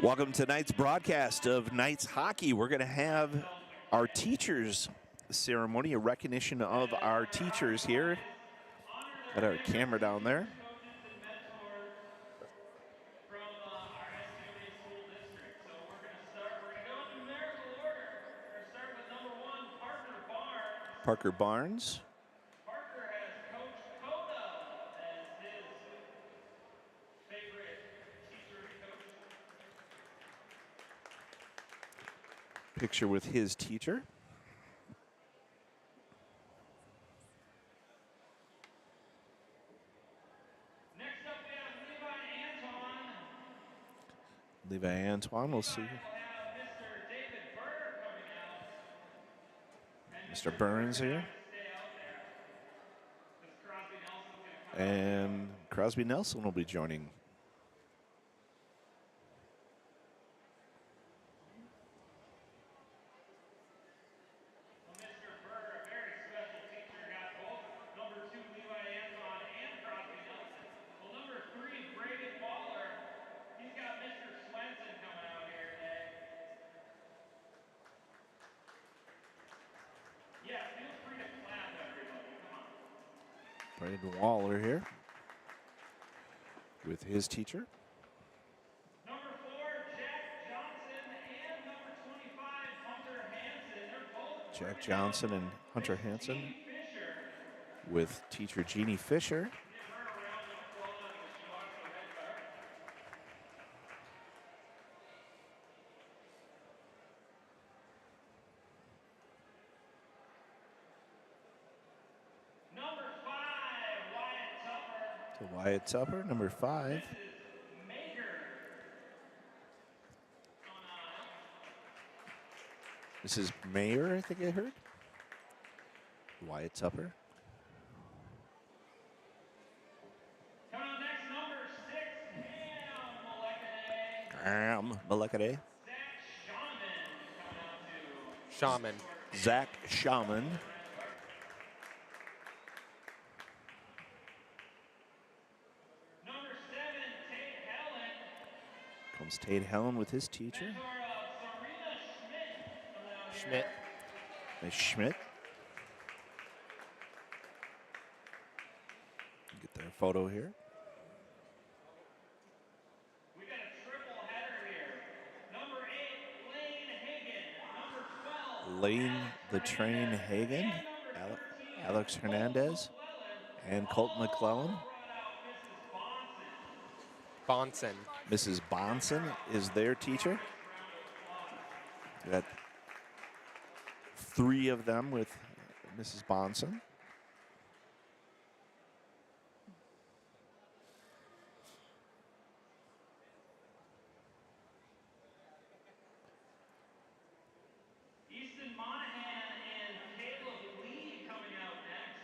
Welcome to tonight's broadcast of Knights Hockey. We're going to have our teachers ceremony, a recognition of our teachers here. Got our camera down there. Parker Barnes. Parker has Coach Koda as his favorite teacher coach. Picture with his teacher. Next up we have Levi Antoine. Levi Antoine, we'll see. We'll have Mr. David Burr coming out. And Mr. Burns here. And Crosby Nelson will be joining. Mr. Burr, a very special teacher, got both number 2 Levi Antoine and Crosby Nelson. Well, number 3 Brady Waller, he's got Mr. Swenson coming out here today. Yeah, feel free to clap, everybody. Come on. Braden Waller here with his teacher. Number 4, Jack Johnson, and number 25, Hunter Hansen. They're both Jack Johnson and Hunter Hansen Jeannie Fisher. with teacher Jeannie Fisher. Give her a round of applause as she walks the red carpet. Number 5, Wyatt Tupper. To Wyatt Tupper, number 5. Mrs. Maker. Mrs. Mayer, I think I heard. Wyatt Tupper. Coming on next, number 6, Cam Molekade. Malekade. Zach Shaman coming out to Shaman. Zach Shaman. number 7, Tate Helen. Comes Tate Helen with his teacher. Mentor of Serena Schmidt coming out here. Schmidt. Miss Schmidt. Get their photo here. We got a triple header here. Number 8, Lane Hagan. Number 12, Lane the Train Hagan, Alex Hernandez, and Colt McClellan. brought out Mrs. Bonson. Bonson. Mrs. Bonson is their teacher. Got 3 of them with Mrs. Bonson. Easton Monahan and Caleb Lee coming out next.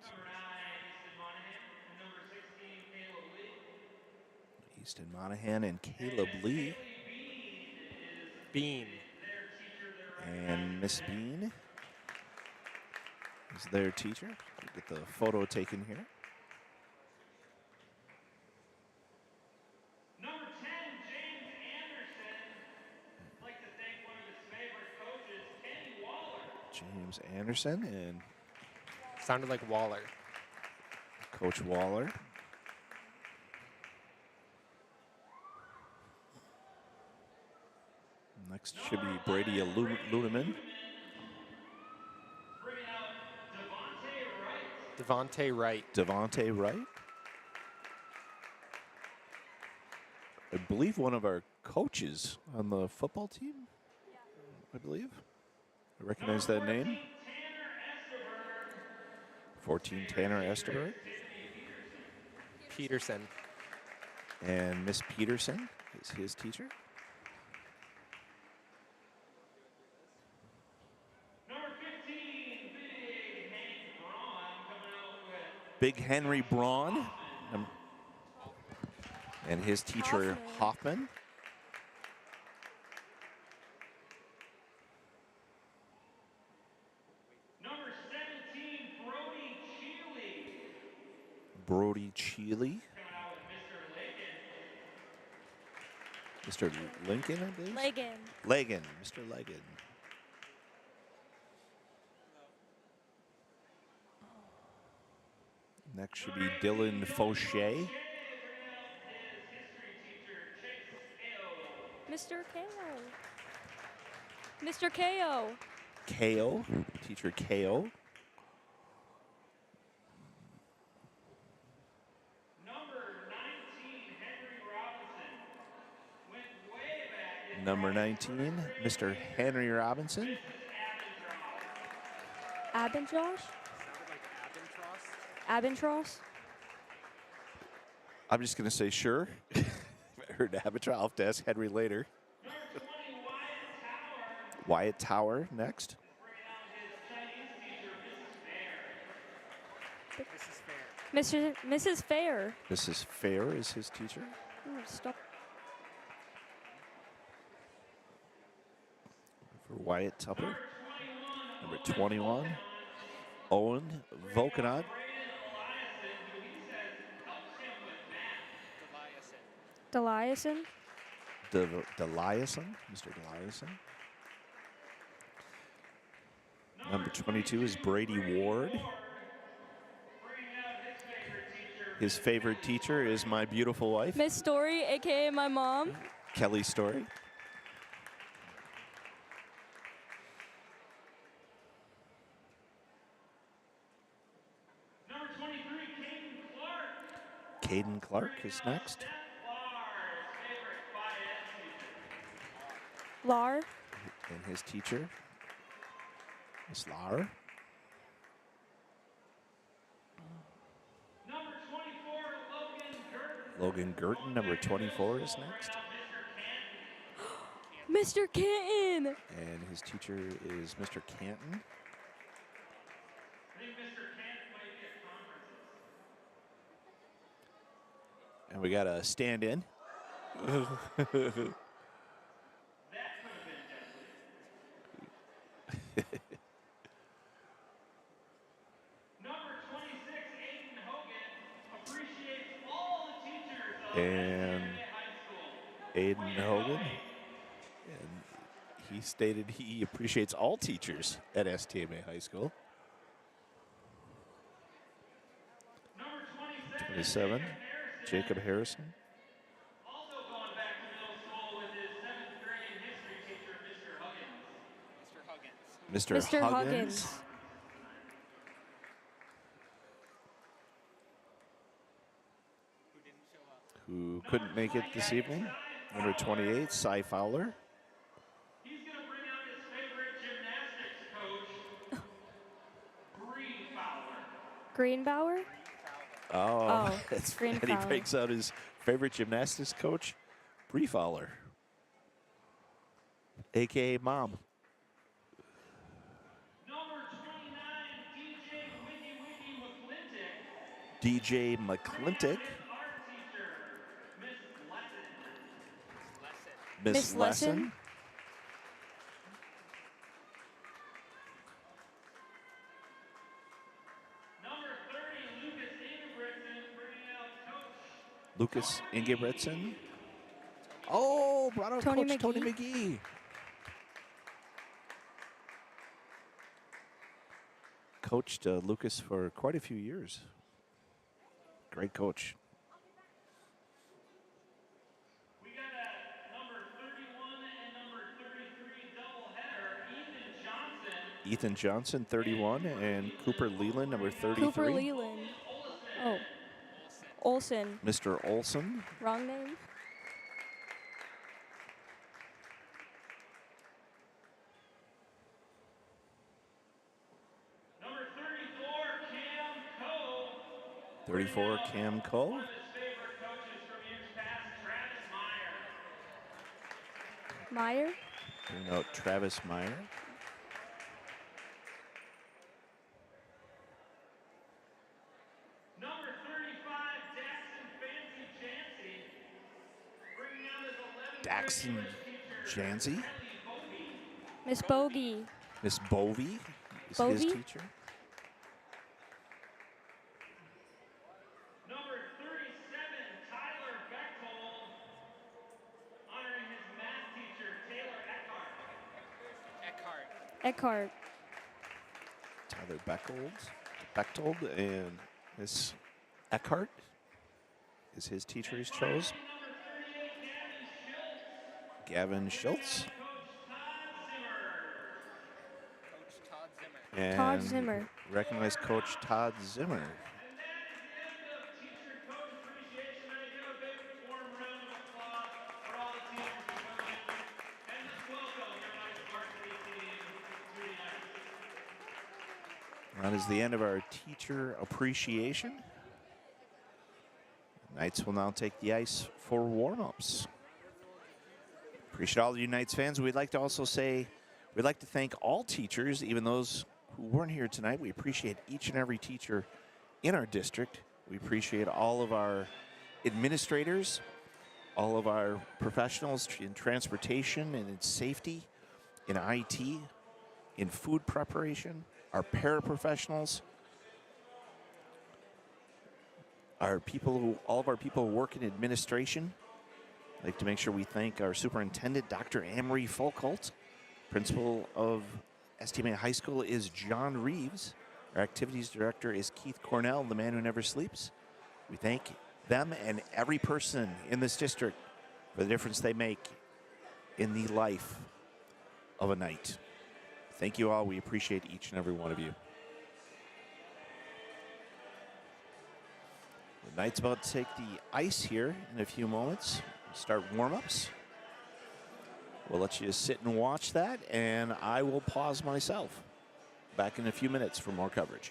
Number 9, Easton Monahan. And number 16, Caleb Lee. Easton Monahan and Caleb Lee. Bean. Their teacher, their And Miss Bean is their teacher. Get the photo taken here. Number 10, James Anderson. I'd like to thank one of his favorite coaches, Kenny Waller. James Anderson and Sounded like Waller. Coach Waller. Next should be Brady Ludeman. Bringing out Devontae Wright. Devontae Wright. Devontae Wright. I believe one of our coaches on the football team. I believe. I recognize that name. Tanner Esterberg. 14 Tanner Esterberg. Peterson. And Miss Peterson is his teacher. Number 15, Big Hank Braun coming out with Big Henry Braun. And his teacher, Hoffman. number 17, Brody Cheely. Brody Cheely. Coming out with Mr. Lakin. Mr. Lincoln, I believe? Legan. Legan, Mr. Legan. Next should be Dylan Fauché. Mr. KO. Mr. KO. KO, teacher KO. Number 19, Mr. Henry Robinson. Abinjosh? Sounded like Abentros. Abintros? I'm just going to say sure. I heard Abitra. I'll have to ask Henry later. Wyatt Tower next. Mrs. Fair. Mrs. Fair is his teacher. Ooh, stop. For Wyatt Tupper. Number 21, Owen Volkanot. Deliason. Deliason, Mr. Deliason. Number 22 is Brady Ward. His favorite teacher is my beautiful wife, Miss Story, aka my mom. Kelly Story. Number 23, Caden Clark. Caden Clark is next. Lar. And his teacher, Miss Lar. Number 24, Logan Gurton. Logan Gurton, number 24, is next. Mr. Canton. And his teacher is Mr. Canton. I think Mr. Canton might be at conferences. And we got a stand-in. Number 26, Aiden Hogan, appreciates all the teachers of And STMA High School. Aiden Hogan. And he stated he appreciates all teachers at STMA High School. Number 27, Jacob Harrison. also going back to middle school with his 7th grade history teacher, Mr. Huggins. Mr. Mr. Huggins, Huggins. who couldn't make it this evening. Number 28, Cy Fowler. He's going to bring out his favorite gymnastics coach, Bree Fowler. Greenbauer. Oh, Oh, that's Green and he Fowler. breaks out his favorite gymnastics coach, Bree Fowler, a.k.a. Mom. Number 29, DJ Wiggy DJ McClintock. McClintock, Art teacher, Miss Lesson. Miss Lesson. Number 30, Lucas Ingebrigtsen, bringing out coach. Lucas Ingebretson. Oh, brought out Tony Coach Tony McGee. McGee. Coached Lucas for quite a few years. Great coach. We got a number 31 and number 33 doubleheader, Ethan Johnson. Ethan Johnson, 31, and Cooper Leland, number 33. Cooper Leland. Oh. Olson. Mr. Olson. Wrong name. Number 34, Cam Coe. 34, Cam Cole. One of his favorite coaches from years past, Travis Meyer. Meyer. Bring out Travis Meyer. Number 35, Daxon Fancy Jancy. Bringing out his 11th Daxon grade English teacher, Jancy. Kelly Bovey. Miss Bogey. Miss Bovey is his Bovey? teacher. Number 37, Tyler Bechtold. Honoring Eckhart. Tyler Bechtold, and Miss Eckhart is his teacher he's chose. Gavin Schultz. And Todd Zimmer. recognize Coach Todd Zimmer. That is the end of our teacher appreciation. Knights will now take the ice for warm-ups. Appreciate all of you Knights fans. We'd like to also say, we'd like to thank all teachers, even those who weren't here tonight. We appreciate each and every teacher in our district. We appreciate all of our administrators, all of our professionals in transportation and in safety, in IT, in food preparation, our paraprofessionals, all of our people who work in administration. I'd like to make sure we thank our superintendent, Dr. Amory Folkholt. Principal of STMA High School is John Reeves. Our activities director is Keith Cornell, the man who never sleeps. We thank them and every person in this district for the difference they make in the life of a Knight. Thank you all. We appreciate each and every one of you. The Knights about to take the ice here in a few moments. Start warm-ups. We'll let you sit and watch that, and I will pause myself. Back in a few minutes for more coverage.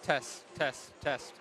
Test, test, test.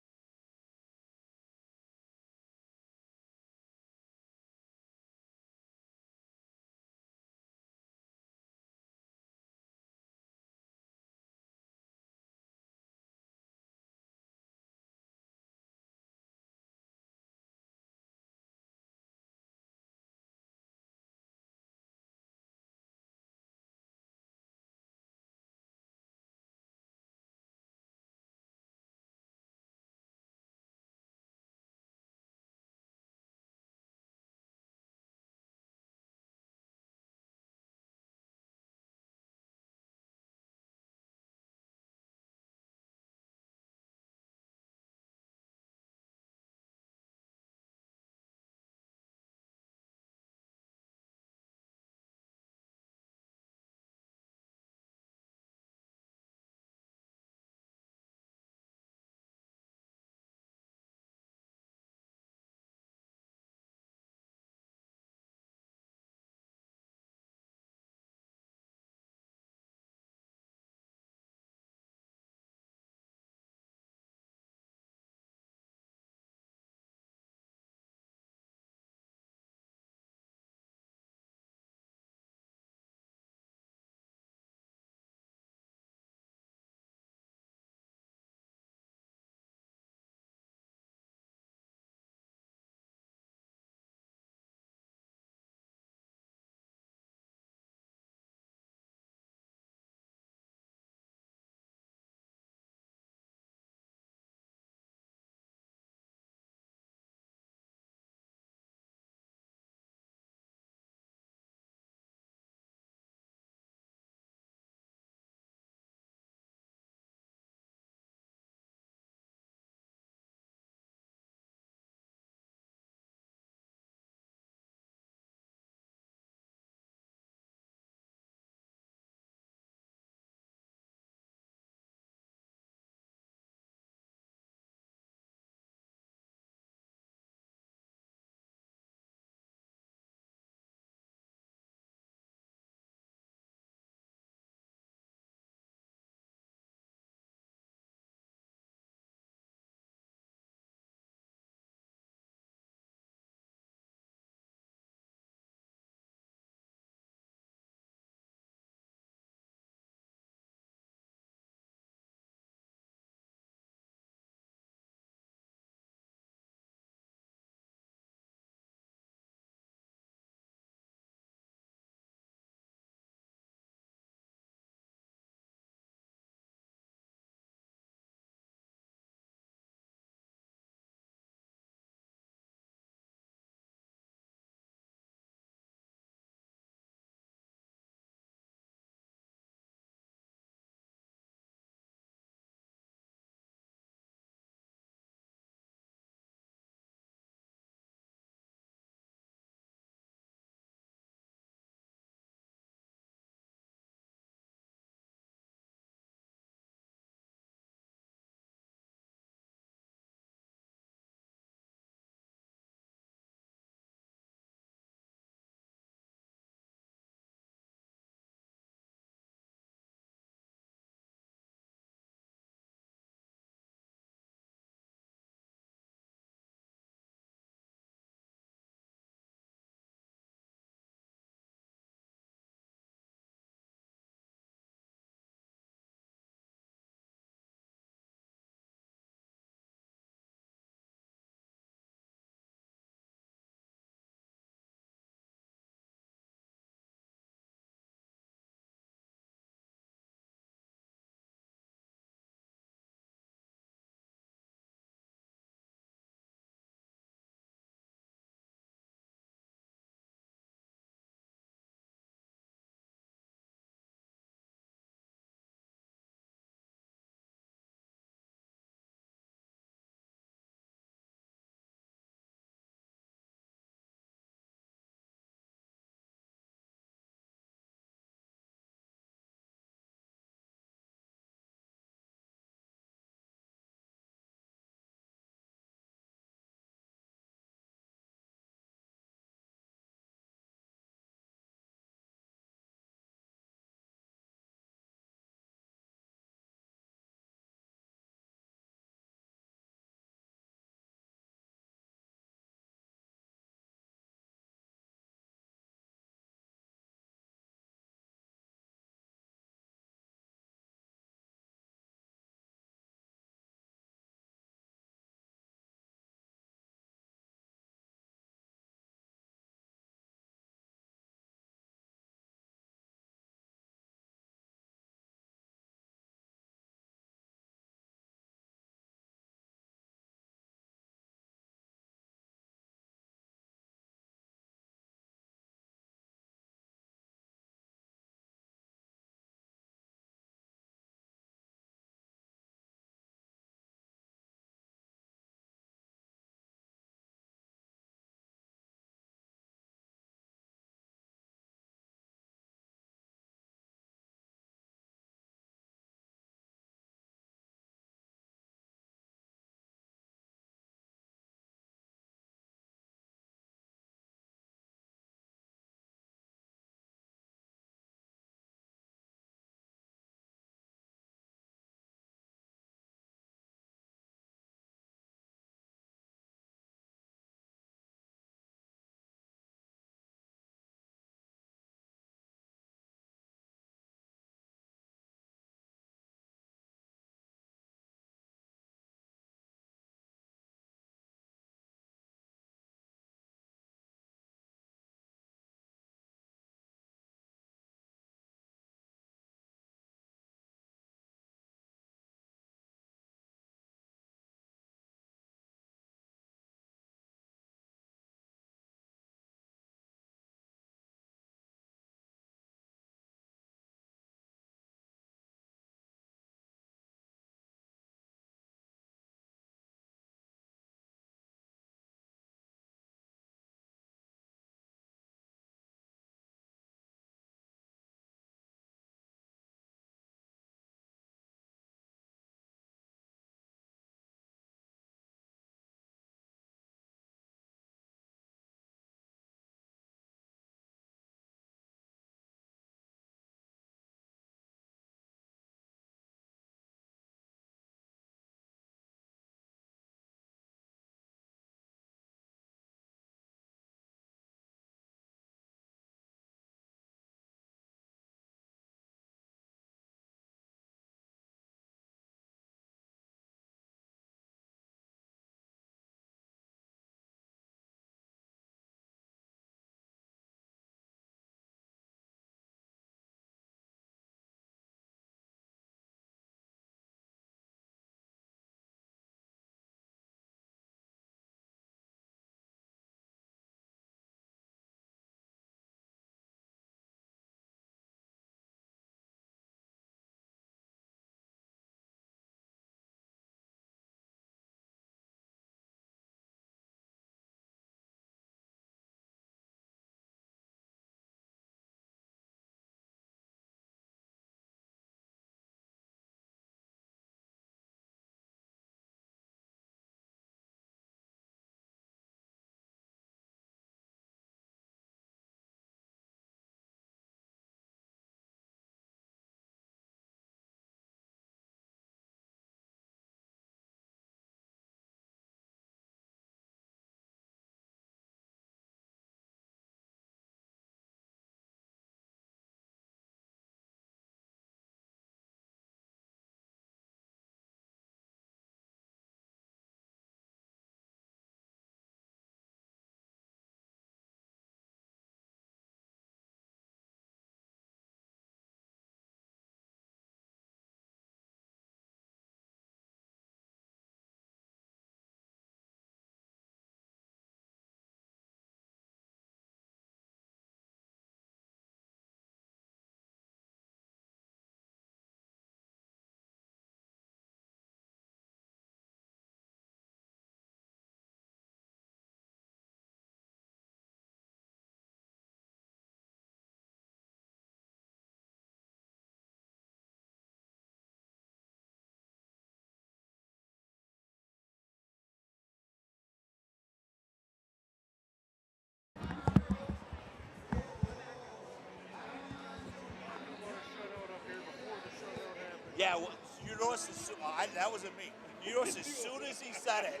Yeah, well, you notice that wasn't me. You notice as soon as he said it,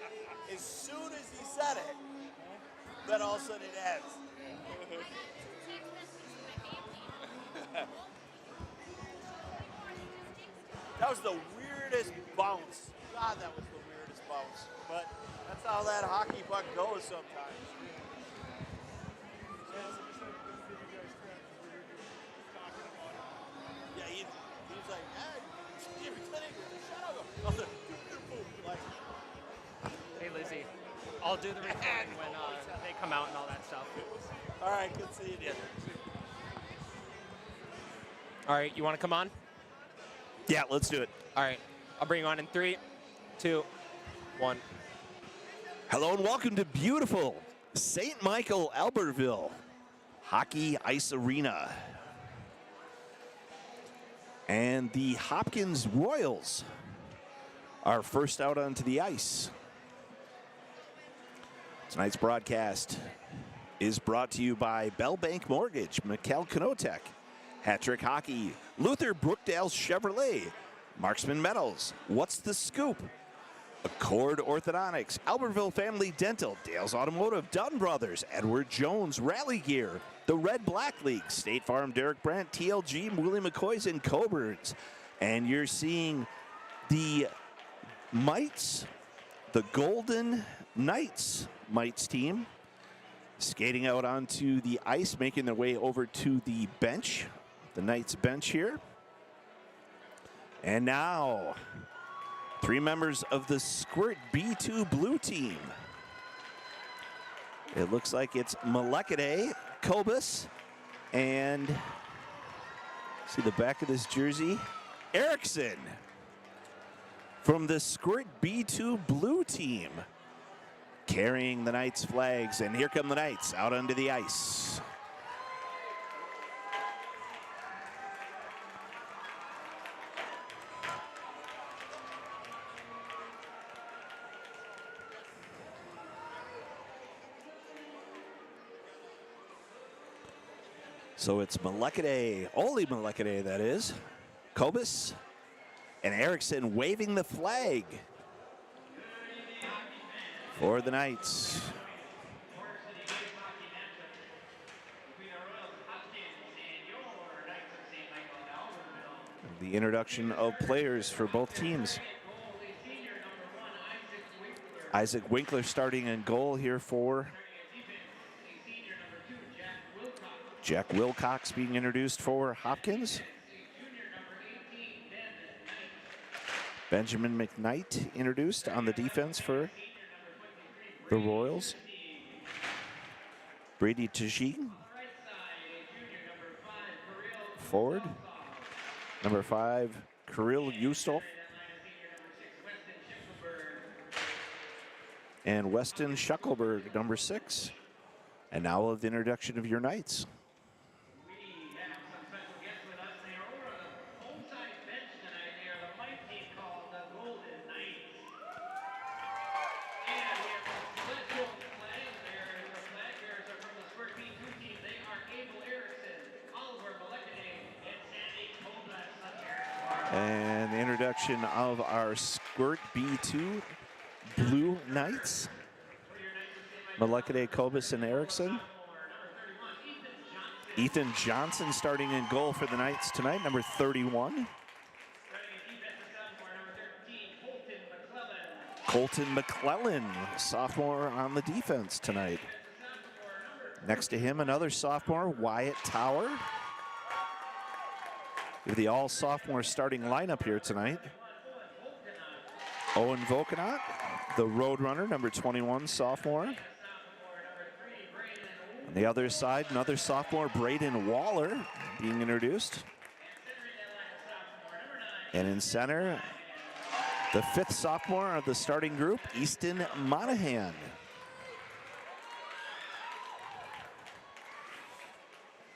then all of a sudden it ends. That was the weirdest bounce. God, that was the weirdest bounce. But that's how that hockey puck goes sometimes. Yeah, he's like, hey, Jimmy Clinic, shut up. I was like, Hey, Lizzie. I'll do the recording when they come out and all that stuff. all right, good seeing you. All right, you want to come on? Yeah, let's do it. All right, I'll bring you on in 3, 2, 1. Hello and welcome to beautiful St. Michael, Albertville Hockey Ice Arena. And the Hopkins Royals are first out onto the ice. Tonight's broadcast is brought to you by Bell Bank Mortgage, McKell Canotech, Hat-Trick Hockey, Luther Brookdale Chevrolet, Marksman Metals, What's the Scoop, Accord Orthodontics, Albertville Family Dental, Dale's Automotive, Dunn Brothers, Edward Jones, Rally Gear, the Red Black League, State Farm, Derek Brandt, TLG, Willie McCoy's, and Coburns. And you're seeing the Mites, the Golden Knights Mites team, skating out onto the ice, making their way over to the bench, the Knights bench here. And now, 3 members of the Squirt B2 blue team. It looks like it's Malekade, Kobus, and see the back of this jersey, Erickson from the Squirt B2 blue team, carrying the Knights flags. And here come the Knights out onto the ice. So it's Malekade, only Malekade that is, Kobus, and Erickson waving the flag for the Knights. The introduction of players for both teams. Isaac Winkler starting in goal here for Jack Wilcox, being introduced for Hopkins. Benjamin McKnight introduced on the defense for the Royals. Brady Tajin, forward. Number 5, Kirill Yustov. And Weston Shuckleberg, number 6. And now we'll have the introduction of your Knights. And the introduction of our Squirt B2 Blue Knights. Malekade, Kobus, and Erickson. Ethan Johnson starting in goal for the Knights tonight, number 31. Colton McClellan, sophomore on the defense tonight. Next to him, another sophomore, Wyatt Tower. We have the all-sophomore starting lineup here tonight. Owen Vokenot, the Roadrunner, number 21, sophomore. On the other side, another sophomore, Braden Waller, being introduced. And in center, the 5th sophomore of the starting group, Easton Monahan.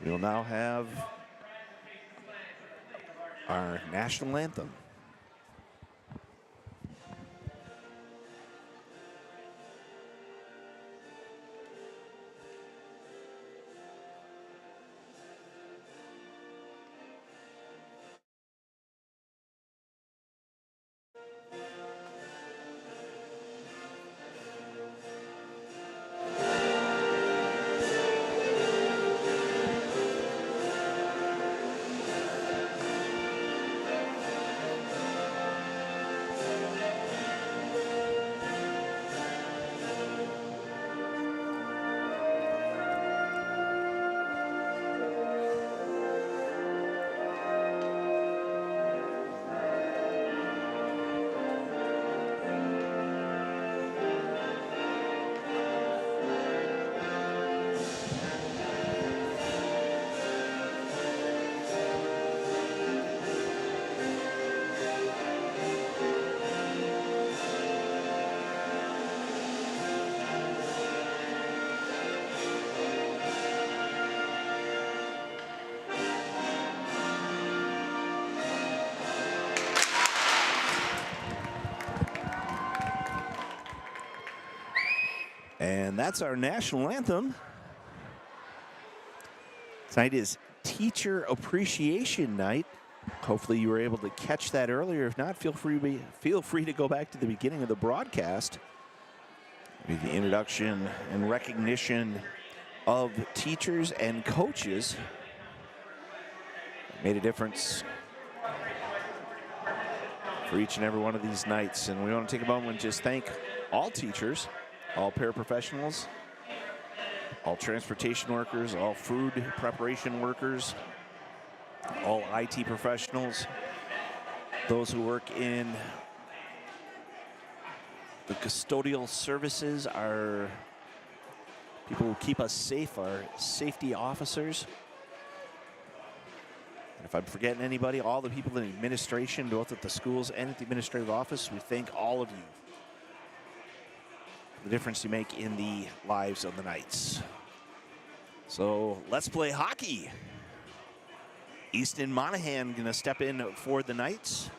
We'll now have our national anthem. that's our national anthem. Tonight is Teacher Appreciation Night. Hopefully you were able to catch that earlier. If not, feel free to go back to the beginning of the broadcast. The introduction and recognition of teachers and coaches made a difference for each and every one of these nights. And we want to take a moment and just thank all teachers, all paraprofessionals, all transportation workers, all food preparation workers, all IT professionals, those who work in the custodial services, our people who keep us safe, our safety officers. And if I'm forgetting anybody, all the people in administration, both at the schools and at the administrative office, we thank all of you for the difference you make in the lives of the Knights. So let's play hockey. Easton Monahan going to step in for the Knights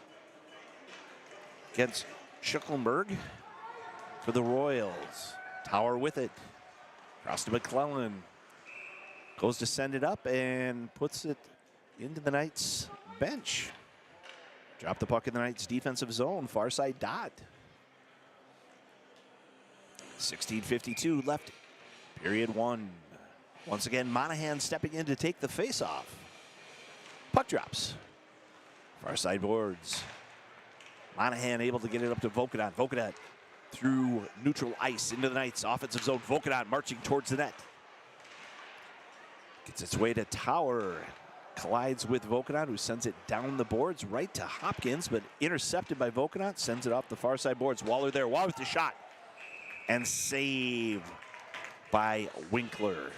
against Schucklenburg for the Royals. Tower with it. Cross to McClellan. Goes to send it up and puts it into the Knights bench. Drop the puck in the Knights defensive zone. Far side dot. 16:52 left. Period one. Once again, Monahan stepping in to take the face-off. Puck drops. Far side boards. Monahan able to get it up to Vokadat. Vokadat through neutral ice into the Knights offensive zone. Vokadat marching towards the net. Gets its way to Tower. Collides with Vokadat, who sends it down the boards right to Hopkins, but intercepted by Vokadat. Sends it off the far side boards. Waller there. Waller with the shot. And save by Winkler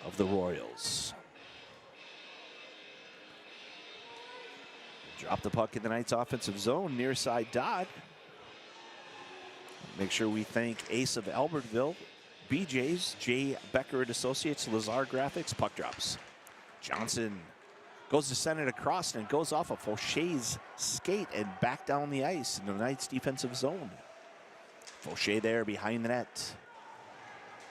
of the Royals. Drop the puck in the Knights offensive zone, near side dot. Make sure we thank Ace of Albertville, BJ's, J. Becker and Associates, Lazar Graphics. Puck drops. Johnson goes to send it across, and it goes off of Faucher's skate and back down the ice into the Knights defensive zone. Faucher there behind the net.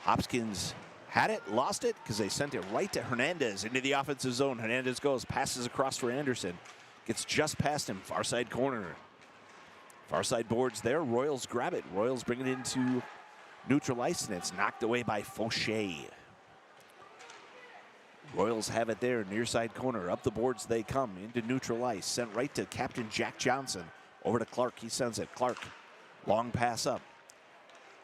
Hopkins had it, lost it, because they sent it right to Hernandez into the offensive zone. Hernandez goes, passes across for Anderson. Gets just past him, far side corner. Far side boards there, Royals grab it. Royals bring it into neutral ice, and it's knocked away by Faucher. Royals have it there, near side corner. Up the boards they come, into neutral ice. Sent right to Captain Jack Johnson. Over to Clark, he sends it. Clark, long pass up.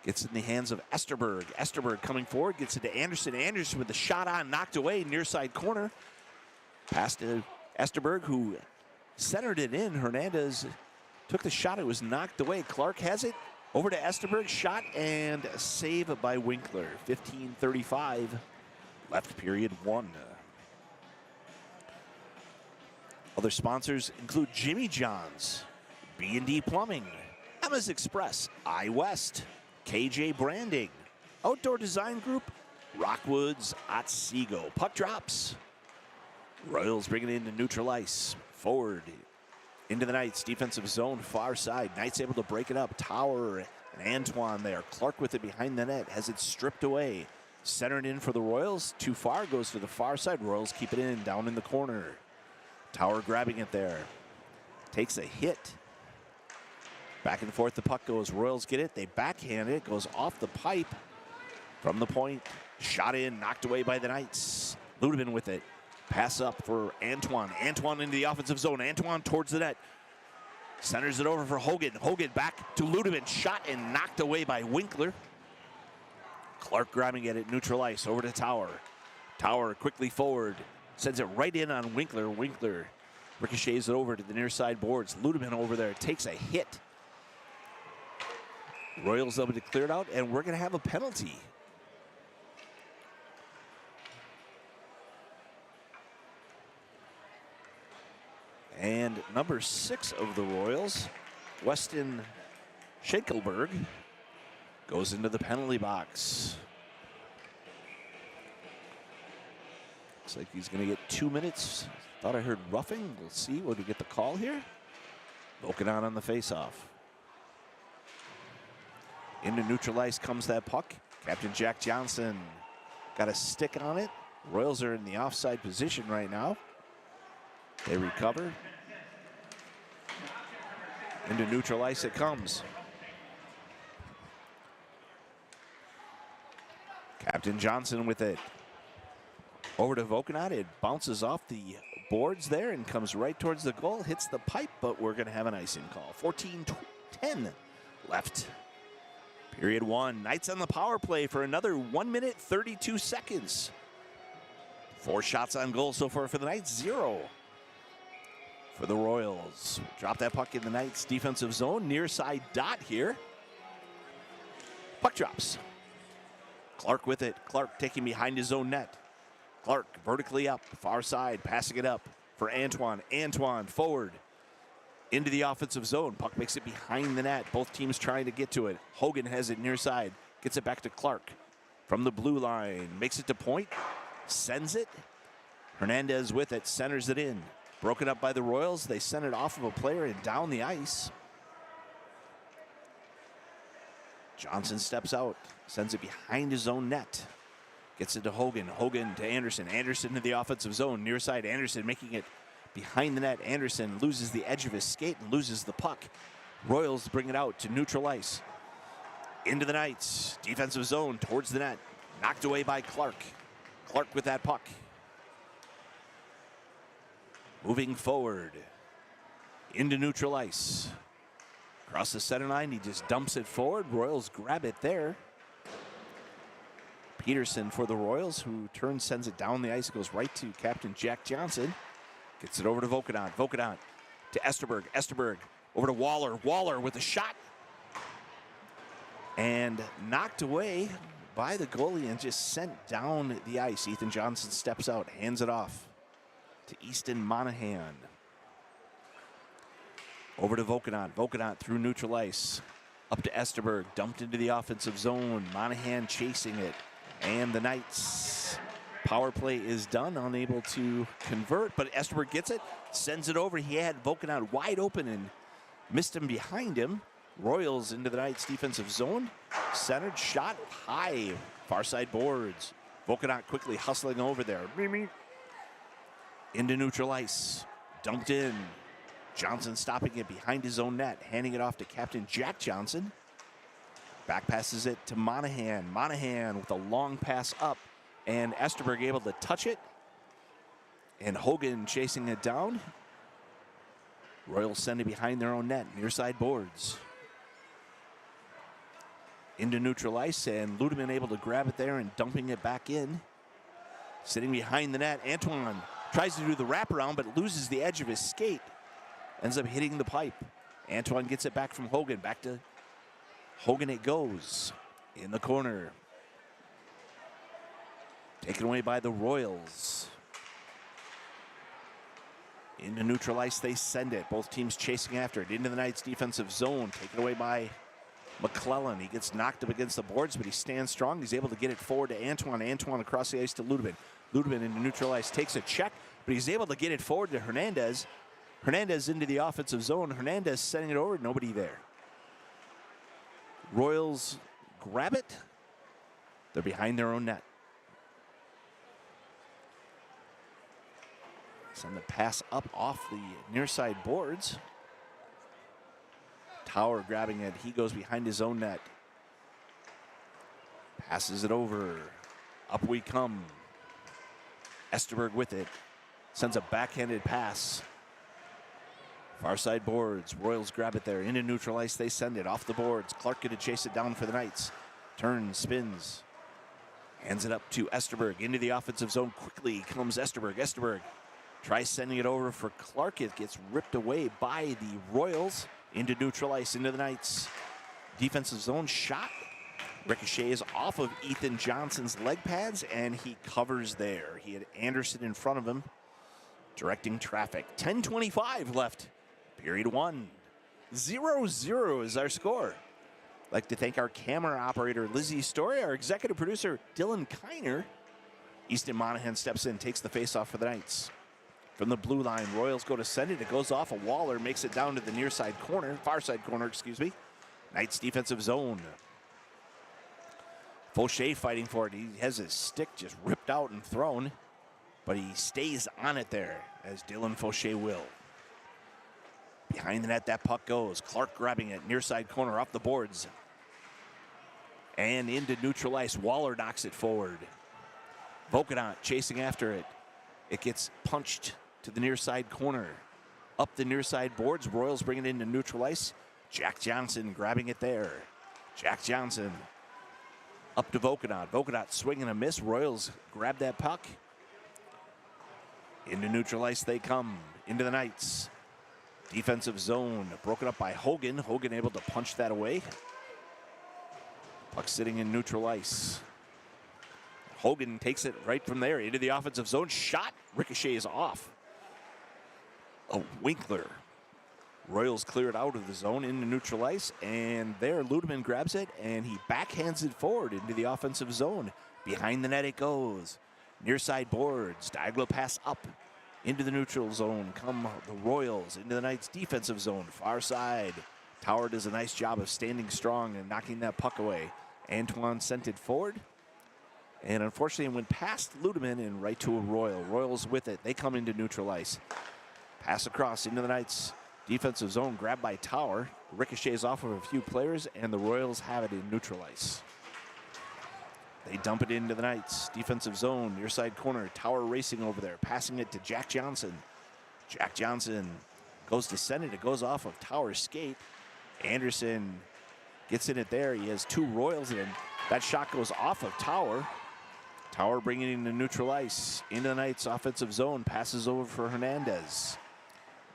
Gets in the hands of Esterberg. Esterberg coming forward, gets it to Anderson. Anderson with the shot on, knocked away, near side corner. Pass to Esterberg, who centered it in. Hernandez took the shot, it was knocked away. Clark has it, over to Esterberg, shot and save by Winkler. 15:35 left period one. Other sponsors include Jimmy John's, B&D Plumbing, Emma's Express, iWest, KJ Branding, Outdoor Design Group, Rockwoods, Otsego. Puck drops. Royals bring it into neutral ice. Forward into the Knights defensive zone, far side. Knights able to break it up. Tower and Antoine there. Clark with it behind the net, has it stripped away. Centered in for the Royals. Too far, goes to the far side. Royals keep it in, down in the corner. Tower grabbing it there. Takes a hit. Back and forth the puck goes. Royals get it. They backhand it. Goes off the pipe. From the point. Shot in. Knocked away by the Knights. Ludeman with it. Pass up for Antoine. Antoine into the offensive zone. Antoine towards the net. Centers it over for Hogan. Hogan back to Ludeman. Shot and knocked away by Winkler. Clark grabbing it at neutral ice. Over to Tower. Tower quickly forward. Sends it right in on Winkler. Winkler ricochets it over to the near side boards. Ludeman over there takes a hit. Royals able to clear it out, and we're going to have a penalty. And number 6 of the Royals, Weston Schenkelberg, goes into the penalty box. Looks like he's going to get 2 minutes. Thought I heard roughing. We'll see. Will we get the call here? Vokadat on the faceoff. Into neutral ice comes that puck. Captain Jack Johnson got a stick on it. Royals are in the offside position right now. They recover. Into neutral ice it comes. Captain Johnson with it. Over to Vokenot. It bounces off the boards there and comes right towards the goal. Hits the pipe, but we're going to have an icing call. 14:10 left. Period 1. Knights on the power play for another 1 minute, 32 seconds. 4 shots on goal so far for the Knights, 0 for the Royals. Drop that puck in the Knights' defensive zone. Near side dot here. Puck drops. Clark with it. Clark taking behind his own net. Clark vertically up, far side, passing it up for Antoine. Antoine forward into the offensive zone. Puck makes it behind the net. Both teams trying to get to it. Hogan has it near side. Gets it back to Clark from the blue line. Makes it to point. Sends it. Hernandez with it. Centers it in. Broken up by the Royals. They send it off of a player and down the ice. Johnson steps out. Sends it behind his own net. Gets it to Hogan. Hogan to Anderson. Anderson to the offensive zone. Near side. Anderson making it behind the net. Anderson loses the edge of his skate and loses the puck. Royals bring it out to neutral ice. Into the Knights. Defensive zone towards the net. Knocked away by Clark. Clark with that puck. Moving forward. Into neutral ice. Across the center line. He just dumps it forward. Royals grab it there. Peterson for the Royals, who turns, sends it down the ice. It goes right to Captain Jack Johnson. Gets it over to Vokenot. Vokenot to Esterberg. Esterberg over to Waller. Waller with a shot. And knocked away by the goalie and just sent down the ice. Ethan Johnson steps out, hands it off to Easton Monahan. Over to Vokenot. Vokenot through neutral ice. Up to Esterberg. Dumped into the offensive zone. Monahan chasing it. And the Knights' power play is done, unable to convert, but Esterberg gets it, sends it over. He had Vokenot wide open and missed him behind him. Royals into the Knights' defensive zone. Centered shot high, far side boards. Vokenot quickly hustling over there. Into neutral ice, dumped in. Johnson stopping it behind his own net, handing it off to Captain Jack Johnson. Back passes it to Monahan. Monahan with a long pass up, and Esterberg able to touch it. And Hogan chasing it down. Royals send it behind their own net, near side boards. Into neutral ice, and Ludeman able to grab it there and dumping it back in. Sitting behind the net, Antoine tries to do the wraparound, but loses the edge of his skate. Ends up hitting the pipe. Antoine gets it back from Hogan, back to Hogan it goes in the corner. Taken away by the Royals. Into neutral ice they send it. Both teams chasing after it. Into the Knights' defensive zone. Taken away by McClellan. He gets knocked up against the boards, but he stands strong. He's able to get it forward to Antoine. Antoine across the ice to Ludeman. Ludeman into neutral ice. Takes a check, but he's able to get it forward to Hernandez. Hernandez into the offensive zone. Hernandez sending it over. Nobody there. Royals grab it. They're behind their own net. Send the pass up off the near side boards. Tower grabbing it. He goes behind his own net. Passes it over. Up we come. Esterberg with it. Sends a backhanded pass. Far side boards. Royals grab it there. Into neutral ice. They send it off the boards. Clark going to chase it down for the Knights. Turns, spins. Hands it up to Esterberg. Into the offensive zone. Quickly comes Esterberg. Esterberg tries sending it over for Clark. It gets ripped away by the Royals. Into neutral ice. Into the Knights' defensive zone. Shot. Ricochets off of Ethan Johnson's leg pads, and he covers there. He had Anderson in front of him, directing traffic. 10:25 left. Period 1. 0-0 is our score. I'd like to thank our camera operator, Lizzie Story, our executive producer, Dylan Kiner. Easton Monahan steps in, takes the faceoff for the Knights. From the blue line, Royals go to send it. It goes off a Waller, makes it down to the near side corner, far side corner, excuse me. Knights defensive zone. Fauché fighting for it. He has his stick just ripped out and thrown, but he stays on it there, as Dylan Fauché will. Behind the net, that puck goes. Clark grabbing it, near side corner, off the boards. And into neutral ice. Waller knocks it forward. Vokanot chasing after it. It gets punched to the near side corner. Up the near side boards. Royals bring it into neutral ice. Jack Johnson grabbing it there. Jack Johnson up to Vokanot. Vokanot swing and a miss. Royals grab that puck. Into neutral ice they come. Into the Knights. Defensive zone broken up by Hogan. Hogan able to punch that away. Puck sitting in neutral ice. Hogan takes it right from there into the offensive zone. Shot. Ricochets off. A Winkler. Royals clear it out of the zone into neutral ice. And there, Ludeman grabs it and he backhands it forward into the offensive zone. Behind the net it goes. Near side boards. Diagonal pass up. Into the neutral zone come the Royals. Into the Knights defensive zone. Far side. Tower does a nice job of standing strong and knocking that puck away. Antoine sent it forward. And unfortunately it went past Ludeman and right to a Royal. Royals with it. They come into neutral ice. Pass across into the Knights. Defensive zone grabbed by Tower. Ricochets off of a few players and the Royals have it in neutral ice. They dump it into the Knights. Defensive zone, near side corner. Tower racing over there, passing it to Jack Johnson. Jack Johnson goes to send it. It goes off of Tower's skate. Anderson gets in it there. He has two Royals in. That shot goes off of Tower. Tower bringing it into neutral ice. Into the Knights offensive zone. Passes over for Hernandez.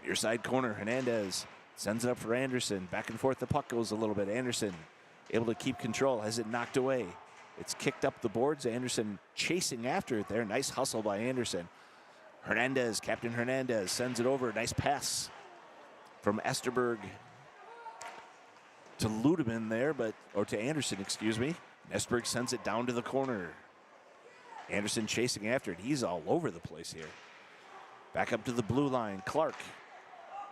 Near side corner, Hernandez sends it up for Anderson. Back and forth the puck goes a little bit. Anderson able to keep control. Has it knocked away. It's kicked up the boards. Anderson chasing after it there. Nice hustle by Anderson. Hernandez, Captain Hernandez, sends it over. Nice pass from Esterberg to Ludeman there, or to Anderson, excuse me. Esterberg sends it down to the corner. Anderson chasing after it. He's all over the place here. Back up to the blue line. Clark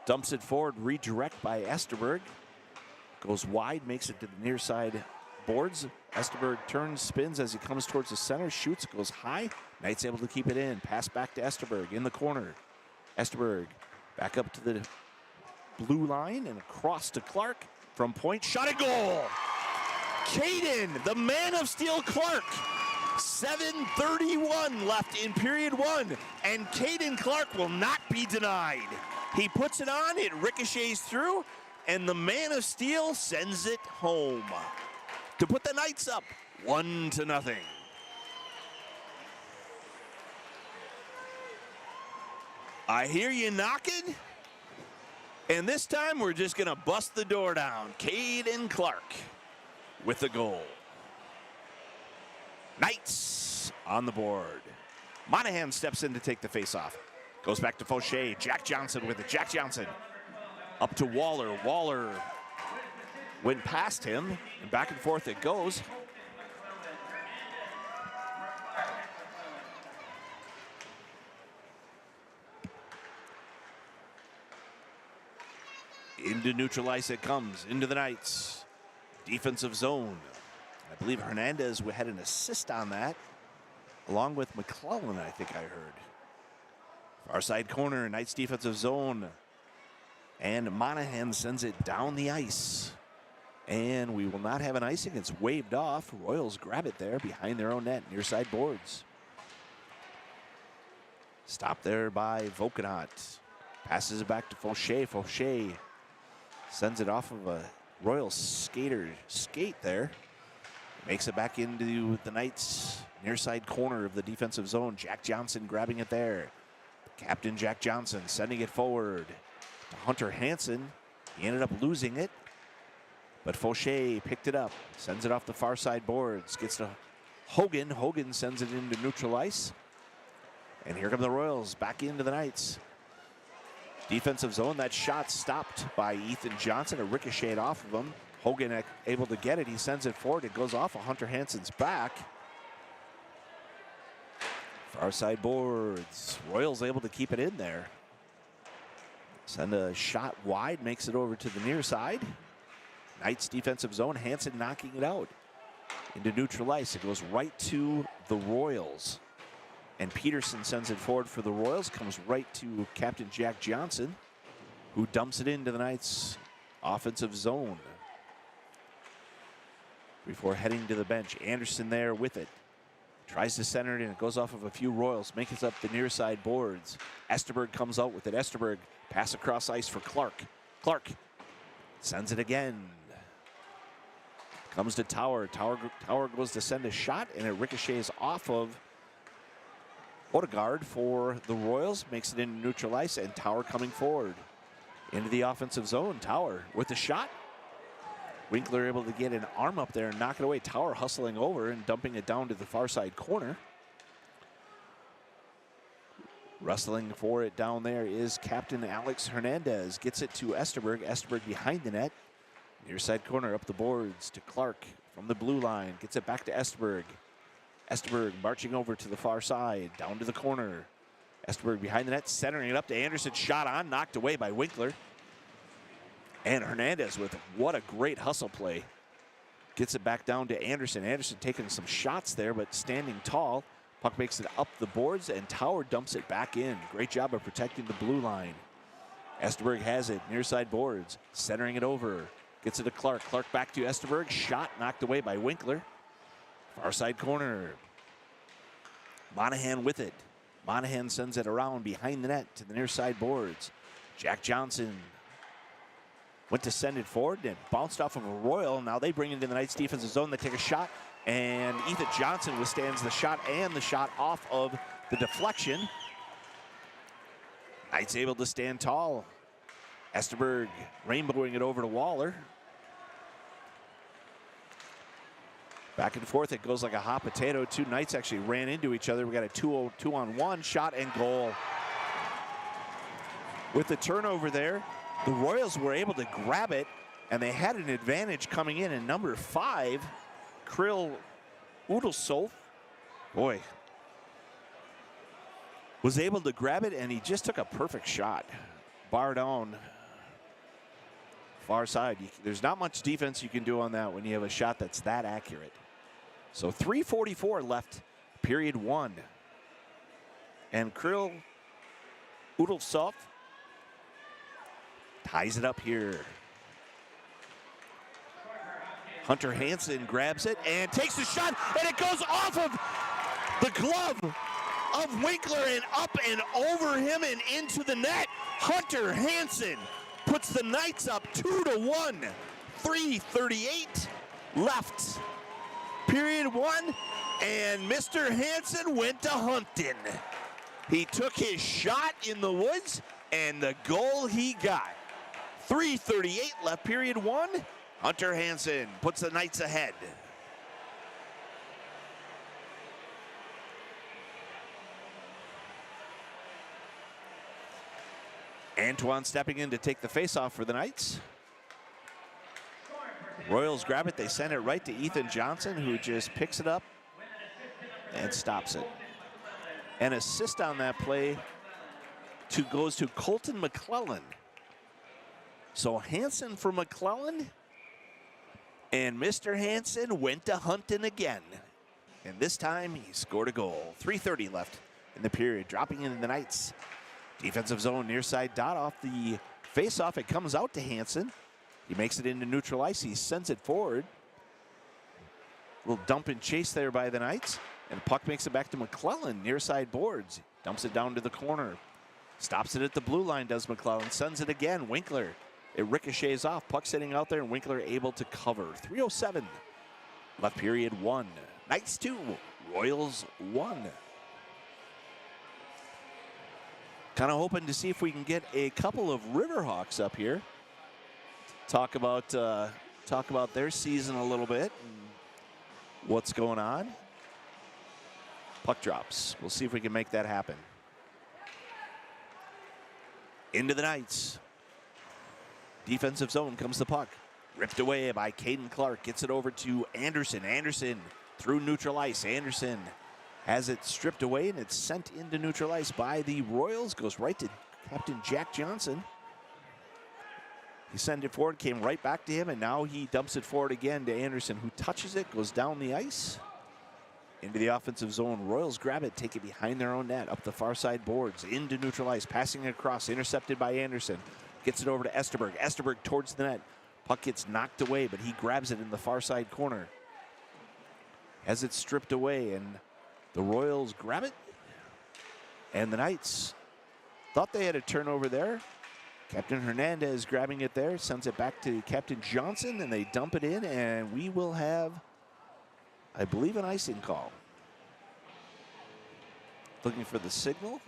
dumps it forward. Redirect by Esterberg. Goes wide, makes it to the near side boards. Esterberg turns, spins as he comes towards the center, shoots, goes high. Knight's able to keep it in. Pass back to Esterberg in the corner. Esterberg back up to the blue line and across to Clark. From point, shot and goal! Caden, the man of steel Clark. 7:31 left in period one, and Caden Clark will not be denied. He puts it on, it ricochets through, and the man of steel sends it home to put the Knights up 1-0. I hear you knocking, and this time we're just gonna bust the door down. Caden Clark with the goal. Knights on the board. Monahan steps in to take the face-off. Goes back to Fauché. Jack Johnson with it. Jack Johnson up to Waller. Waller went past him, and back and forth it goes. Into neutral ice it comes. Into the Knights. Defensive zone. I believe Hernandez had an assist on that, along with McClellan, I think I heard. Far side corner, Knights defensive zone. And Monahan sends it down the ice. And we will not have an icing. It's waved off. Royals grab it there behind their own net, near side boards. Stopped there by Vokanot. Passes it back to Fauché. Fauché sends it off of a Royal skater skate there. Makes it back into the Knights near side corner of the defensive zone. Jack Johnson grabbing it there. Captain Jack Johnson sending it forward to Hunter Hansen. He ended up losing it, but Fauché picked it up, sends it off the far side boards, gets to Hogan. Hogan sends it into neutral ice. And here come the Royals back into the Knights. Defensive zone, that shot stopped by Ethan Johnson. It ricocheted off of him. Hogan able to get it. He sends it forward. It goes off of Hunter Hansen's back. Far side boards. Royals able to keep it in there. Send a shot wide. Makes it over to the near side. Knights defensive zone. Hansen knocking it out. into neutral ice. It goes right to the Royals. And Peterson sends it forward for the Royals. Comes right to Captain Jack Johnson, who dumps it into the Knights' offensive zone. Before heading to the bench, Anderson there with it. Tries to center it in. It goes off of a few Royals. Makes it up the near side boards. Esterberg comes out with it. Esterberg pass across ice for Clark. Clark sends it again. Comes to Tower. Tower goes to send a shot, and it ricochets off of Odegaard for the Royals. Makes it into neutral ice, and Tower coming forward into the offensive zone. Tower with the shot. Winkler able to get an arm up there and knock it away. Tower hustling over and dumping it down to the far side corner. Wrestling for it down there is Captain Alex Hernandez. Gets it to Esterberg. Esterberg behind the net. Near side corner up the boards to Clark from the blue line. Gets it back to Esterberg. Esterberg marching over to the far side. Down to the corner. Esterberg behind the net. Centering it up to Anderson. Shot on. Knocked away by Winkler. And Hernandez with what a great hustle play. Gets it back down to Anderson. Anderson taking some shots there, but standing tall. Puck makes it up the boards, and Tower dumps it back in. Great job of protecting the blue line. Esterberg has it, near side boards, centering it over. Gets it to Clark. Clark back to Esterberg. Shot knocked away by Winkler. Far side corner. Monahan with it. Monahan sends it around behind the net to the near side boards. Jack Johnson went to send it forward and bounced off of a Royal. Now they bring it into the Knights' defensive zone. They take a shot, and Ethan Johnson withstands the shot and the shot off of the deflection. Knights able to stand tall. Esterberg rainbowing it over to Waller. Back and forth, it goes like a hot potato. Two Knights actually ran into each other. We got a 2-on-1 shot and goal. With the turnover there, the Royals were able to grab it, and they had an advantage coming in. And number 5, Krill Udelsov, boy, was able to grab it, and he just took a perfect shot. Bar down, far side. There's not much defense you can do on that when you have a shot that's that accurate. So 3:44 left, period 1. And Krill Udelsov ties it up here. Hunter Hansen grabs it and takes the shot, and it goes off of the glove of Winkler and up and over him and into the net. Hunter Hansen puts the Knights up 2-1. 3:38 left. Period 1, and Mr. Hansen went to hunting. He took his shot in the woods, and the goal he got. 3:38 left, period 1. Hunter Hansen puts the Knights ahead. Antoine stepping in to take the face-off for the Knights. Royals grab it. They send it right to Ethan Johnson, who just picks it up and stops it. An assist on that play goes to Colton McClellan. So Hansen for McClellan, and Mr. Hansen went to hunting again. And this time he scored a goal. 3:30 left in the period, dropping into the Knights' defensive zone, near side dot off the face-off. It comes out to Hansen. He makes it into neutral ice. He sends it forward. Little dump and chase there by the Knights. And the puck makes it back to McClellan, near side boards. Dumps it down to the corner. Stops it at the blue line, does McClellan. Sends it again. Winkler. It ricochets off. Puck sitting out there, and Winkler able to cover. 3:07 left, period 1. Knights 2, Royals 1. Kind of hoping to see if we can get a couple of Riverhawks up here. Talk about their season a little bit and what's going on. Puck drops. We'll see if we can make that happen. Into the Knights. Defensive zone comes the puck. Ripped away by Caden Clark. Gets it over to Anderson. Anderson through neutral ice. Anderson has it stripped away, and it's sent into neutral ice by the Royals. Goes right to Captain Jack Johnson. He sent it forward, came right back to him, and now he dumps it forward again to Anderson, who touches it, goes down the ice into the offensive zone. Royals grab it, take it behind their own net, up the far side boards, into neutral ice, passing it across, intercepted by Anderson. Gets it over to Esterberg. Esterberg towards the net. Puck gets knocked away, but he grabs it in the far side corner. Has it stripped away, and the Royals grab it. And the Knights thought they had a turnover there. Captain Hernandez grabbing it there, sends it back to Captain Johnson, and they dump it in, and we will have, I believe, an icing call. Looking for the signal.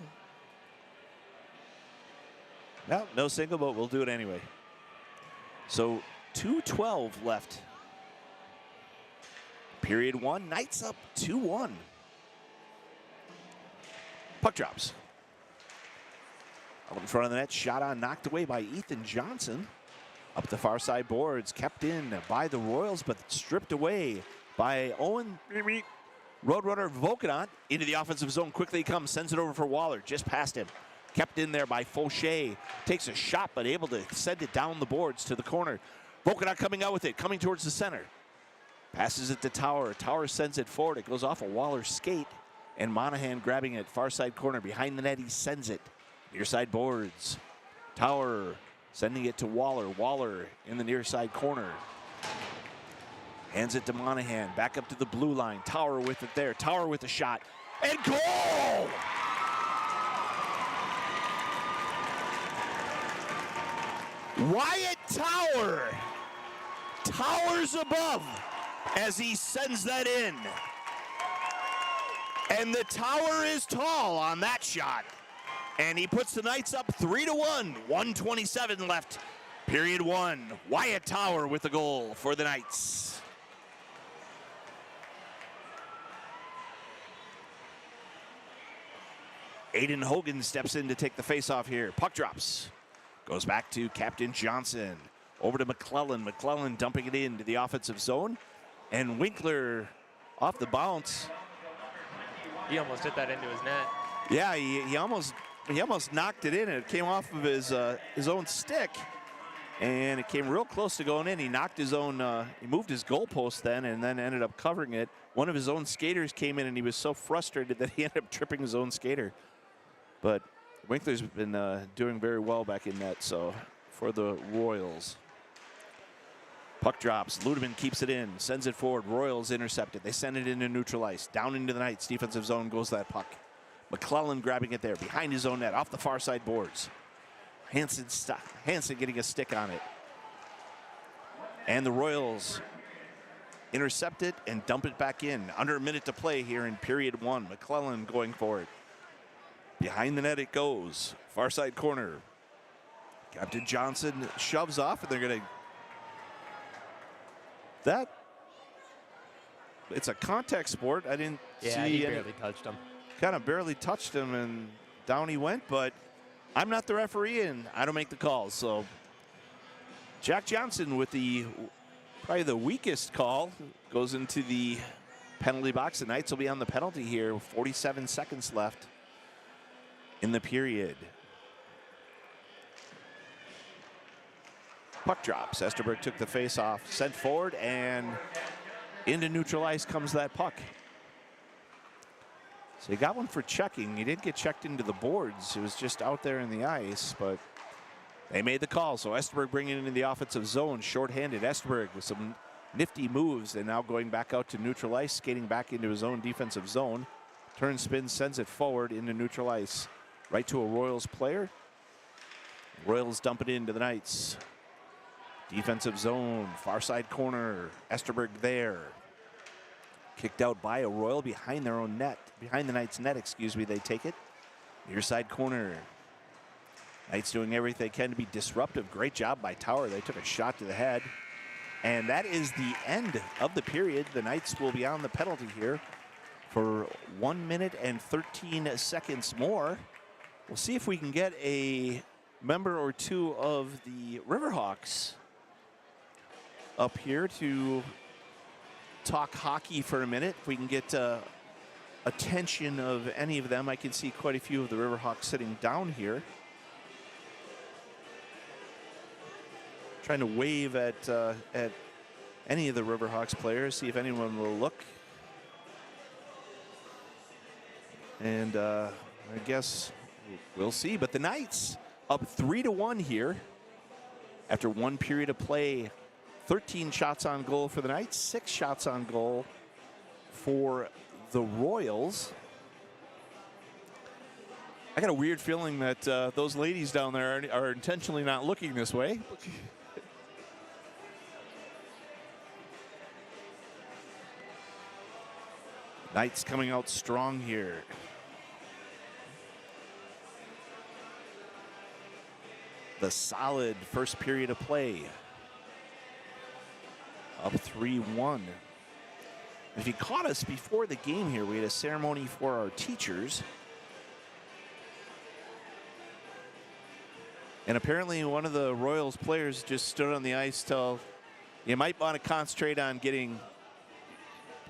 No, no signal, but we'll do it anyway. So 2:12 left. Period one, Knights up 2-1. Puck drops. Out in front of the net, shot on, knocked away by Ethan Johnson. Up the far side boards, kept in by the Royals, but stripped away by Owen Roadrunner Volkanot. Into the offensive zone, quickly comes, sends it over for Waller, just past him. Kept in there by Fauché. Takes a shot, but able to send it down the boards to the corner. Volkanot coming out with it, coming towards the center. Passes it to Tower. Tower sends it forward. It goes off a Waller's skate. And Monahan grabbing it, far side corner. Behind the net, he sends it. Near side boards. Tower sending it to Waller. Waller in the near side corner. Hands it to Monahan. Back up to the blue line. Tower with it there. Tower with a shot. And goal! Wyatt Tower towers above as he sends that in. And the tower is tall on that shot. And he puts the Knights up 3-1. 1:27 left. Period one. Wyatt Tower with the goal for the Knights. Aiden Hogan steps in to take the face-off here. Puck drops. Goes back to Captain Johnson. Over to McClellan. McClellan dumping it into the offensive zone. And Winkler off the bounce. He almost hit that into his net. Yeah, he almost knocked it in. It came off of his own stick. And it came real close to going in. He knocked his own, he moved his goalpost then and then ended up covering it. One of his own skaters came in and he was so frustrated that he ended up tripping his own skater. But Winkler's been doing very well back in net, so for the Royals. Puck drops, Ludeman keeps it in, sends it forward, Royals intercepted. They send it into neutral ice, down into the Knights, defensive zone goes that puck. McClellan grabbing it there, behind his own net, off the far side boards. Hansen getting a stick on it. And the Royals intercept it and dump it back in. Under a minute to play here in period one. McClellan going for it. Behind the net it goes. Far side corner. Captain Johnson shoves off, and they're going to... It's a contact sport. I didn't see he barely touched him. Kind of barely touched him, and down he went, but I'm not the referee, and I don't make the calls. So Jack Johnson with probably the weakest call goes into the penalty box. The Knights will be on the penalty here. 47 seconds left in the period. Puck drops. Esterberg took the face off, sent forward, and into neutral ice comes that puck. So he got one for checking. He didn't get checked into the boards. It was just out there in the ice, but they made the call. So Esterberg bringing it into the offensive zone, shorthanded. Esterberg with some nifty moves, and now going back out to neutral ice, skating back into his own defensive zone. Turn, spin, sends it forward into neutral ice. Right to a Royals player. Royals dump it into the Knights. Defensive zone, far side corner. Esterberg there. Kicked out by a Royal behind their own net. Behind the Knights net, excuse me, they take it. Near side corner. Knights doing everything they can to be disruptive. Great job by Tower. They took a shot to the head. And that is the end of the period. The Knights will be on the penalty here for 1 minute and 13 seconds more. We'll see if we can get a member or two of the Riverhawks up here to talk hockey for a minute. If we can get attention of any of them. I can see quite a few of the Riverhawks sitting down here. trying to wave at any of the Riverhawks players, see if anyone will look. And I guess we'll see. But the Knights up 3-1 here after one period of play. 13 shots on goal for the Knights, 6 shots on goal for the Royals. I got a weird feeling that those ladies down there are intentionally not looking this way. Knights coming out strong here. The solid first period of play. Up 3-1. If you caught us before the game here, we had a ceremony for our teachers. And apparently one of the Royals players just stood on the ice till you might want to concentrate on getting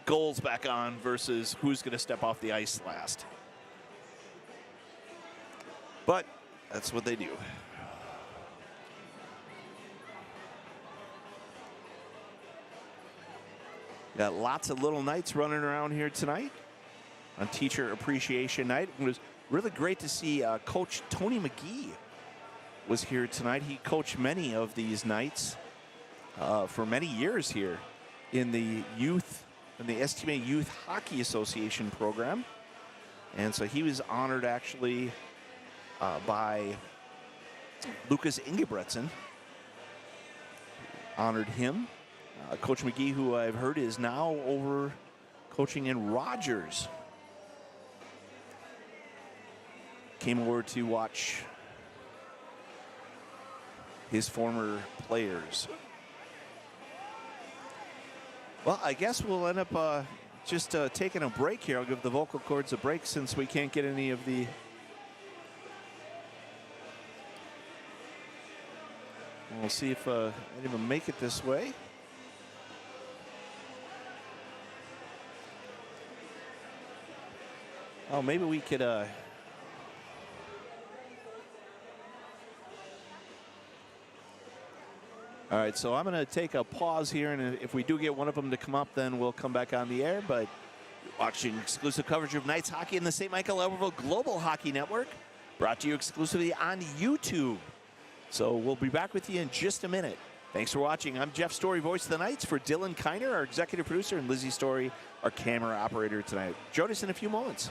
goals back on versus who's going to step off the ice last. But that's what they do. Got lots of little Knights running around here tonight on Teacher Appreciation Night. It was really great to see Coach Tony McGee was here tonight. He coached many of these Knights for many years here in the STMA Youth Hockey Association program. And so he was honored actually by Lucas Ingebretson. Honored him. Coach McGee, who I've heard is now over coaching in Rogers, came over to watch his former players. Well, I guess we'll end up just taking a break here. I'll give the vocal cords a break since we can't get any of the... We'll see if any of them make it this way. Oh, maybe we could... All right, so I'm going to take a pause here, and if we do get one of them to come up, then we'll come back on the air. But watching exclusive coverage of Knights hockey in the St. Michael Albertville Global Hockey Network, brought to you exclusively on YouTube. So we'll be back with you in just a minute. Thanks for watching. I'm Jeff Story, voice of the Knights, for Dylan Kiner, our executive producer, and Lizzie Story, our camera operator tonight. Join us in a few moments.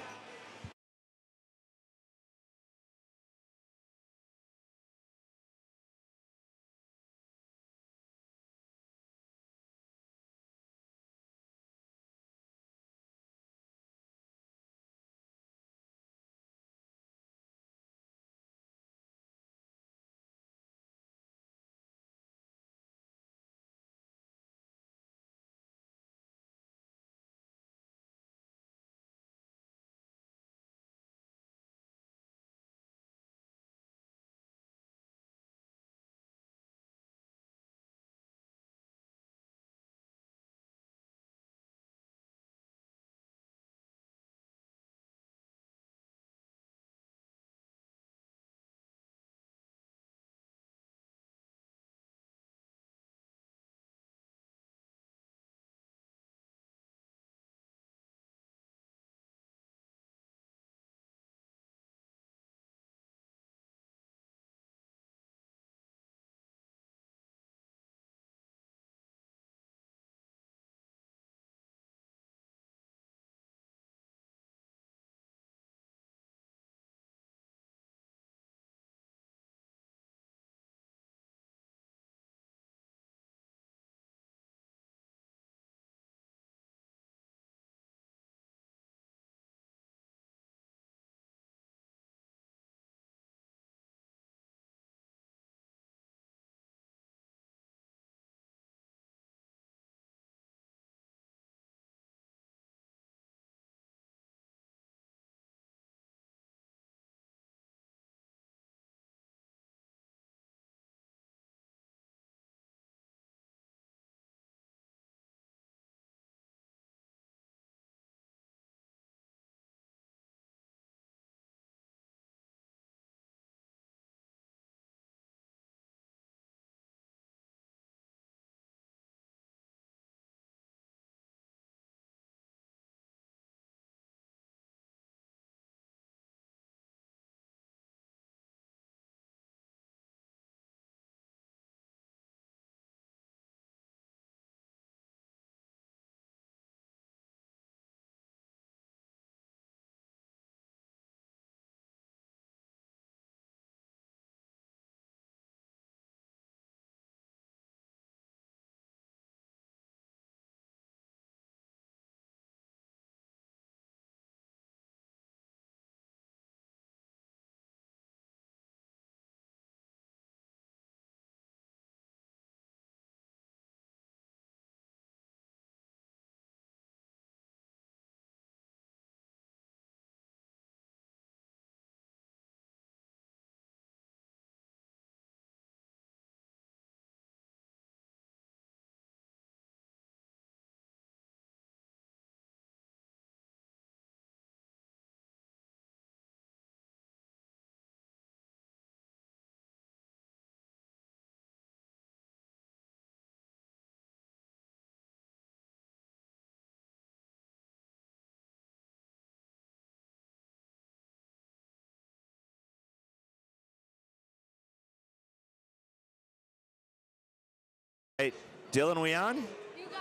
Dylan, we on?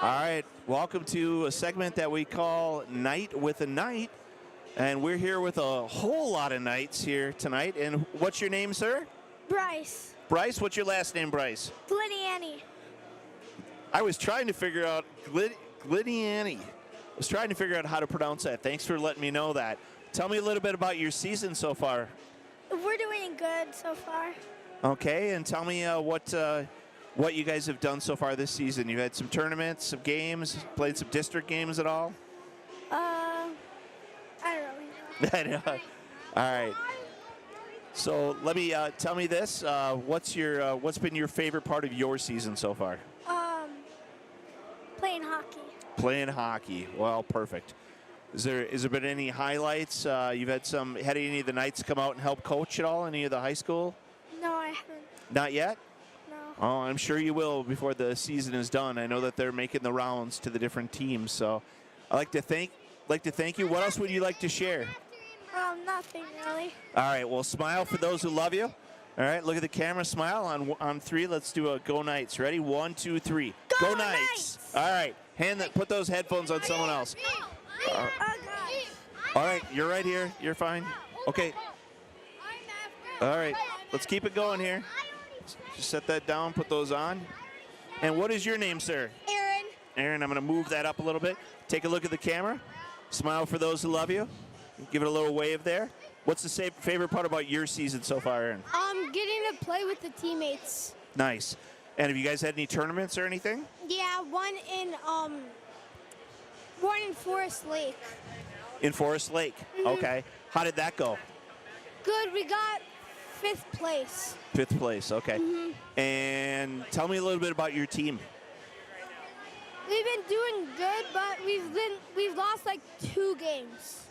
All right, welcome to a segment that we call Night with a Knight. And we're here with a whole lot of knights here tonight. And what's your name, sir? Bryce. Bryce, what's your last name, Bryce? Gliniani. I was trying to figure out Gliniani. I was trying to figure out how to pronounce that. Thanks for letting me know that. Tell me a little bit about your season so far. We're doing good so far. Okay, and tell me what you guys have done so far this season. You've had some tournaments, some games, played some district games at all? I don't really know. All right. So let me tell me this. What's been your favorite part of your season so far? Playing hockey. Playing hockey. Well, perfect. Has there been any highlights? You've had any of the Knights come out and help coach at all? Any of the high school? No, I haven't. Not yet? No. Oh, I'm sure you will before the season is done. I know that they're making the rounds to the different teams. So I'd like to thank you. What else would you like to share? Nothing really. All right, well, smile for those who love you. All right, look at the camera, smile. On three, let's do a Go Knights. Ready? 1, 2, 3. Go Knights! All right, put those headphones on someone else. God. All right, you're right here. You're fine. Okay. All right, let's keep it going here. Just set that down, put those on. And what is your name, sir? Aaron. Aaron, I'm going to move that up a little bit. Take a look at the camera. Smile for those who love you. Give it a little wave there. What's the favorite part about your season so far, Aaron? Getting to play with the teammates. Nice. And have you guys had any tournaments or anything? Yeah, one in Forest Lake. In Forest Lake. Okay. How did that go? Good. We got 5th place. 5th place. Okay. And tell me a little bit about your team. We've been doing good, but we've lost like 2 games.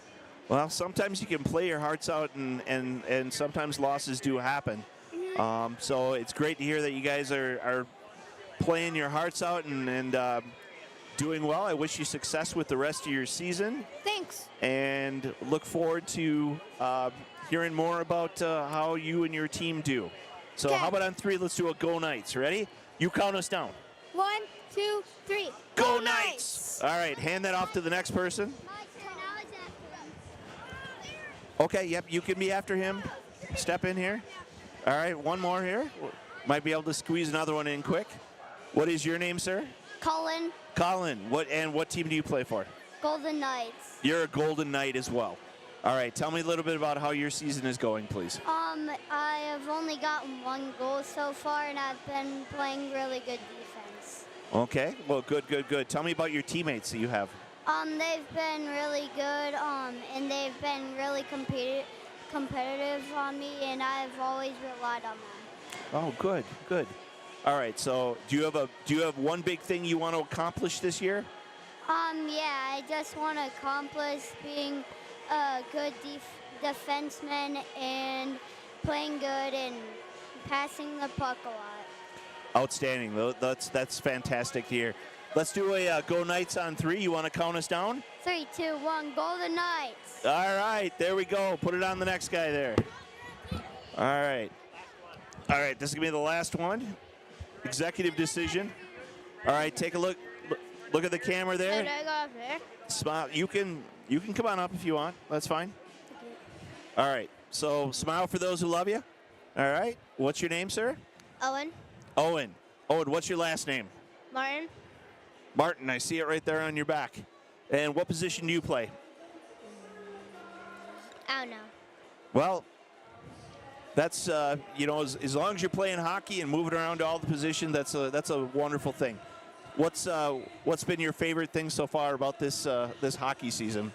Well, sometimes you can play your hearts out, and sometimes losses do happen. So it's great to hear that you guys are playing your hearts out and doing well. I wish you success with the rest of your season. Thanks. And look forward to hearing more about how you and your team do. So how about on 3, let's do a Go Knights. Ready? You count us down. 1, 2, 3. Go Knights! All right, hand that off to the next person. Okay, yep, you can be after him. Step in here. All right, one more here. Might be able to squeeze another one in quick. What is your name, sir? Colin. Colin. What team do you play for? Golden Knights. You're a Golden Knight as well. All right, tell me a little bit about how your season is going, please. I have only gotten 1 goal so far, and I've been playing really good defense. Okay, well, good. Tell me about your teammates that you have. They've been really good, and they've been really competitive on me, and I've always relied on them. Oh, good. All right, so do you have one big thing you want to accomplish this year? Yeah, I just want to accomplish being a good defenseman and playing good and passing the puck a lot. Outstanding. That's fantastic to hear. Let's do a Go Knights on 3. You want to count us down? 3, 2, 1, Golden Knights. All right, there we go. Put it on the next guy there. All right, this is going to be the last one. Executive decision. All right, take a look. Look at the camera there. Did I go up there? Smile. You can come on up if you want. That's fine. All right, so smile for those who love you. All right, what's your name, sir? Owen. Owen, what's your last name? Martin. Martin, I see it right there on your back. And what position do you play? I don't know. Well, that's as long as you're playing hockey and moving around to all the positions, that's a wonderful thing. What's been your favorite thing so far about this hockey season?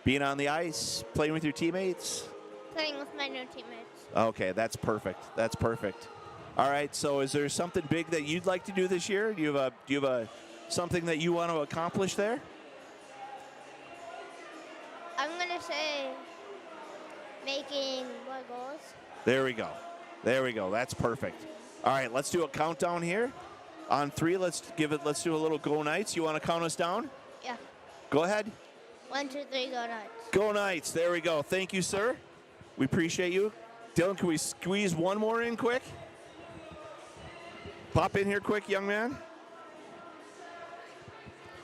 Being on the ice, playing with your teammates. Playing with my new teammates. Okay, that's perfect. All right, so is there something big that you'd like to do this year? Do you have something that you want to accomplish there? I'm gonna say making more goals. There we go. That's perfect. All right, let's do a countdown here. On 3, let's do a little Go Knights. You want to count us down? Yeah. Go ahead. 1, 2, 3, go Knights. Go Knights. There we go. Thank you, sir. We appreciate you. Dylan, can we squeeze one more in quick? Pop in here quick, young man.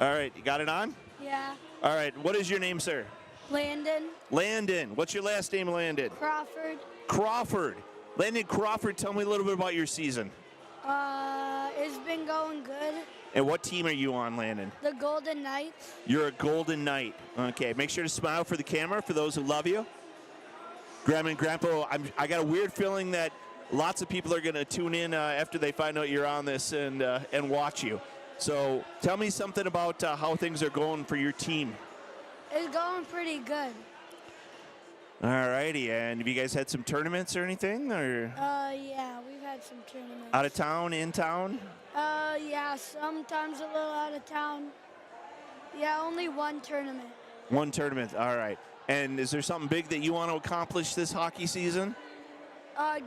All right, you got it on? Yeah. All right, what is your name, sir? Landon. Landon. What's your last name, Landon? Crawford. Crawford. Landon Crawford, tell me a little bit about your season. It's been going good. And what team are you on, Landon? The Golden Knights. You're a Golden Knight. Okay, make sure to smile for the camera for those who love you. Grandma and Grandpa, I got a weird feeling that lots of people are going to tune in after they find out you're on this and watch you. So tell me something about how things are going for your team. It's going pretty good. All righty, and have you guys had some tournaments or anything? Or Yeah, we've had some tournaments. out of town, in town? Yeah, sometimes a little out of town. Yeah, only one tournament. One tournament, all right. And is there something big that you want to accomplish this hockey season?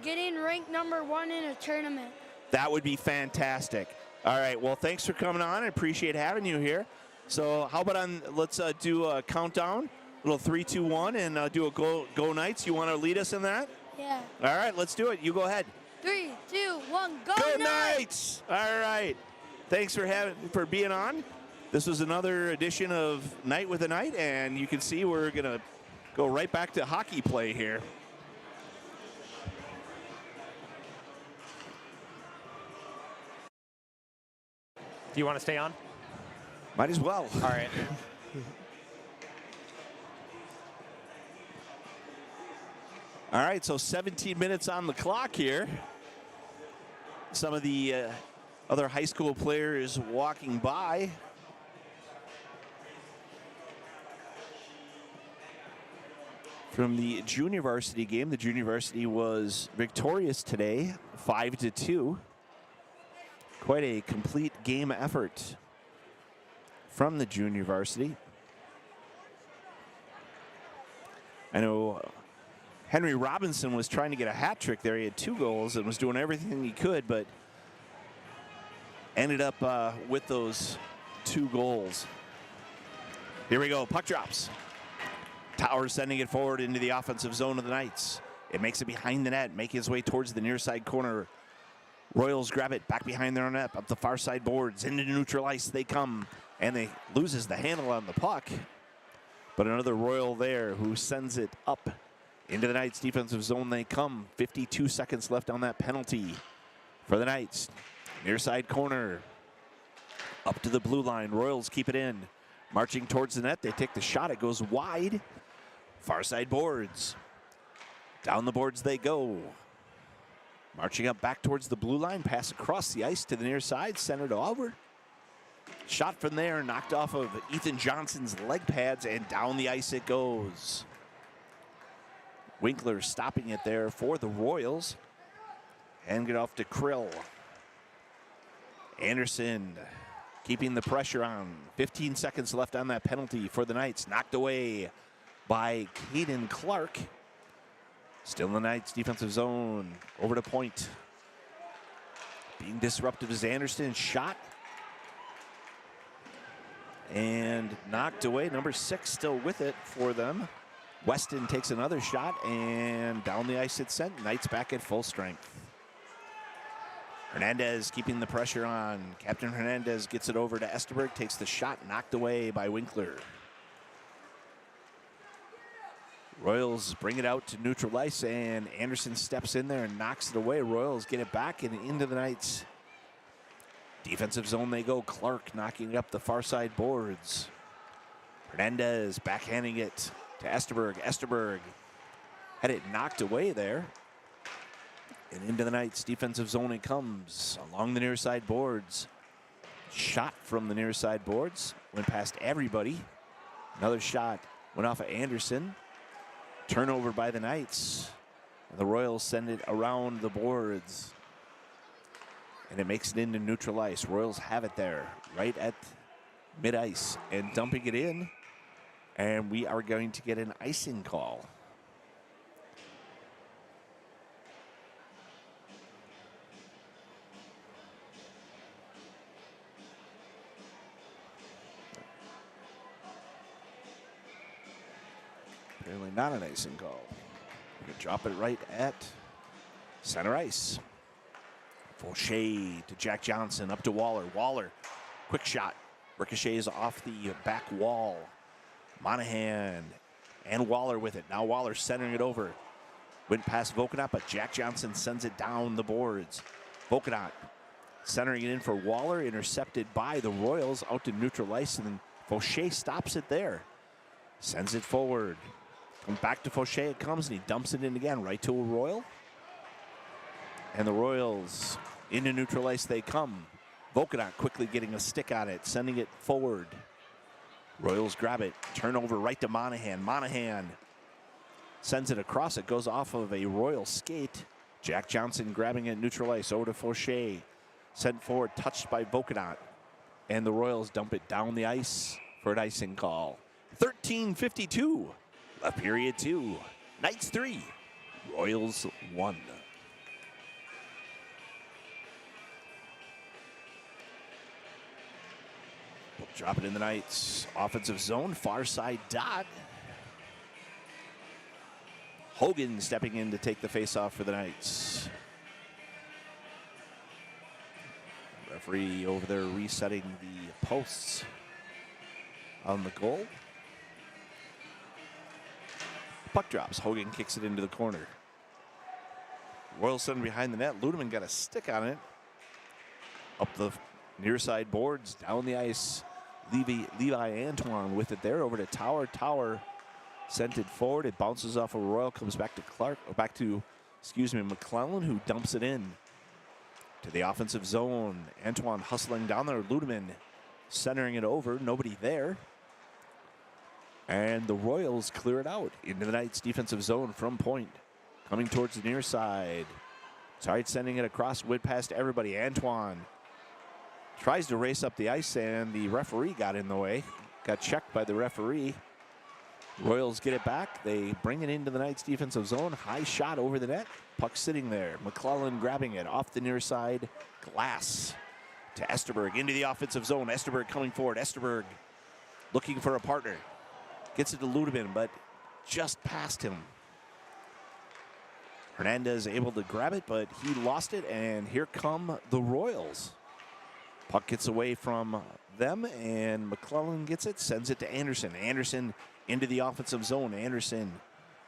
Getting ranked #1 in a tournament. That would be fantastic. All right, well, thanks for coming on. I appreciate having you here. So how about let's do a countdown, a little 3, 2, 1, and do a go Knights. You want to lead us in that? Yeah. All right, let's do it. You go ahead. 3, 2, 1, go Go Knights! Knights! All right. Thanks for being on. This was another edition of Night with a Knight, and you can see we're going to go right back to hockey play here. Do you want to stay on? Might as well. All right. All right, so 17 minutes on the clock here. Some of the other high school players walking by. From the junior varsity game, the junior varsity was victorious today, 5-2. Quite a complete game effort from the junior varsity. I know Henry Robinson was trying to get a hat trick there. He had 2 goals and was doing everything he could, but ended up with those 2 goals. Here we go, puck drops. Towers sending it forward into the offensive zone of the Knights. It makes it behind the net, making his way towards the near side corner. Royals grab it back behind their net, up the far side boards, into neutral ice they come, and they loses the handle on the puck. But another Royal there who sends it up into the Knights defensive zone they come. 52 seconds left on that penalty for the Knights. Near side corner, up to the blue line. Royals keep it in. Marching towards the net, they take the shot. It goes wide. Far side boards. Down the boards they go. Marching up back towards the blue line. Pass across the ice to the near side. Centered over. Shot from there. Knocked off of Ethan Johnson's leg pads. And down the ice it goes. Winkler stopping it there for the Royals. And get off to Krill. Anderson keeping the pressure on. 15 seconds left on that penalty for the Knights. Knocked away by Caden Clark. Still in the Knights defensive zone. Over to point. Being disruptive is Anderson. Shot. And knocked away. Number 6 still with it for them. Weston takes another shot, and down the ice it's sent. Knights back at full strength. Hernandez keeping the pressure on. Captain Hernandez gets it over to Esterberg, takes the shot, knocked away by Winkler. Royals bring it out to neutral ice, and Anderson steps in there and knocks it away. Royals get it back and into the Knights defensive zone they go. Clark knocking it up the far side boards. Hernandez backhanding it to Esterberg. Esterberg had it knocked away there. And into the Knights defensive zone it comes along the near side boards. Shot from the near side boards. Went past everybody. Another shot went off of Anderson. Turnover by the Knights. And the Royals send it around the boards. And it makes it into neutral ice. Royals have it there right at mid-ice and dumping it in. And we are going to get an icing call. Apparently not an icing call. We can drop it right at center ice. Fauché to Jack Johnson, up to Waller. Waller, quick shot. Ricochets off the back wall. Monahan and Waller with it. Now Waller centering it over. Went past Vokenot, but Jack Johnson sends it down the boards. Vokenot centering it in for Waller, intercepted by the Royals out to neutral ice, and then Fauché stops it there. Sends it forward. Comes back to Fauché, it comes, and he dumps it in again, right to a Royal. And the Royals into neutral ice they come. Vokenot quickly getting a stick on it, sending it forward. Royals grab it, turnover right to Monahan. Monahan sends it across, it goes off of a Royal skate. Jack Johnson grabbing it neutral ice, over to Fauché. Sent forward, touched by Vokenot. And the Royals dump it down the ice for an icing call. 13:52, left period 2. Knights 3, Royals 1. We'll drop it in the Knights. Offensive zone, far side dot. Hogan stepping in to take the face-off for the Knights. Referee over there resetting the posts on the goal. Puck drops. Hogan kicks it into the corner. Royals sitting behind the net. Ludeman got a stick on it. Up the near side boards, down the ice. Levi Antoine with it there, over to Tower. Tower sent it forward. It bounces off a Royal, comes back to McClellan, who dumps it in to the offensive zone. Antoine hustling down there. Ludeman centering it over. Nobody there. And the Royals clear it out into the Knights defensive zone from point. Coming towards the near side. Sorry, sending it across, went past everybody. Antoine tries to race up the ice, and the referee got in the way. Got checked by the referee. Royals get it back. They bring it into the Knights defensive zone. High shot over the net. Puck sitting there. McClellan grabbing it off the near side. Glass to Esterberg into the offensive zone. Esterberg coming forward. Esterberg looking for a partner. Gets it to Ludeman, but just past him. Hernandez able to grab it, but he lost it, and here come the Royals. Puck gets away from them, and McClellan gets it, sends it to Anderson. Anderson into the offensive zone. Anderson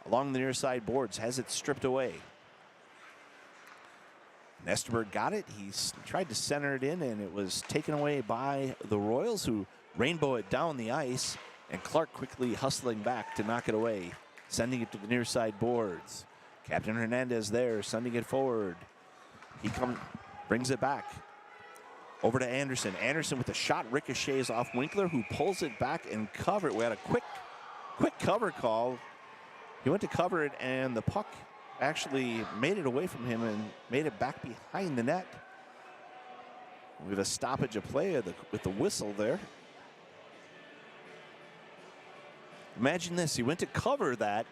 along the near side boards, has it stripped away. Esterberg got it. He tried to center it in, and it was taken away by the Royals, who rainbow it down the ice, and Clark quickly hustling back to knock it away, sending it to the near side boards. Captain Hernandez there, sending it forward. He brings it back. Over to Anderson. Anderson with a shot, ricochets off Winkler, who pulls it back and cover it. We had a quick cover call. He went to cover it, and the puck actually made it away from him and made it back behind the net. We have a stoppage of play with the whistle there. Imagine this, he went to cover that,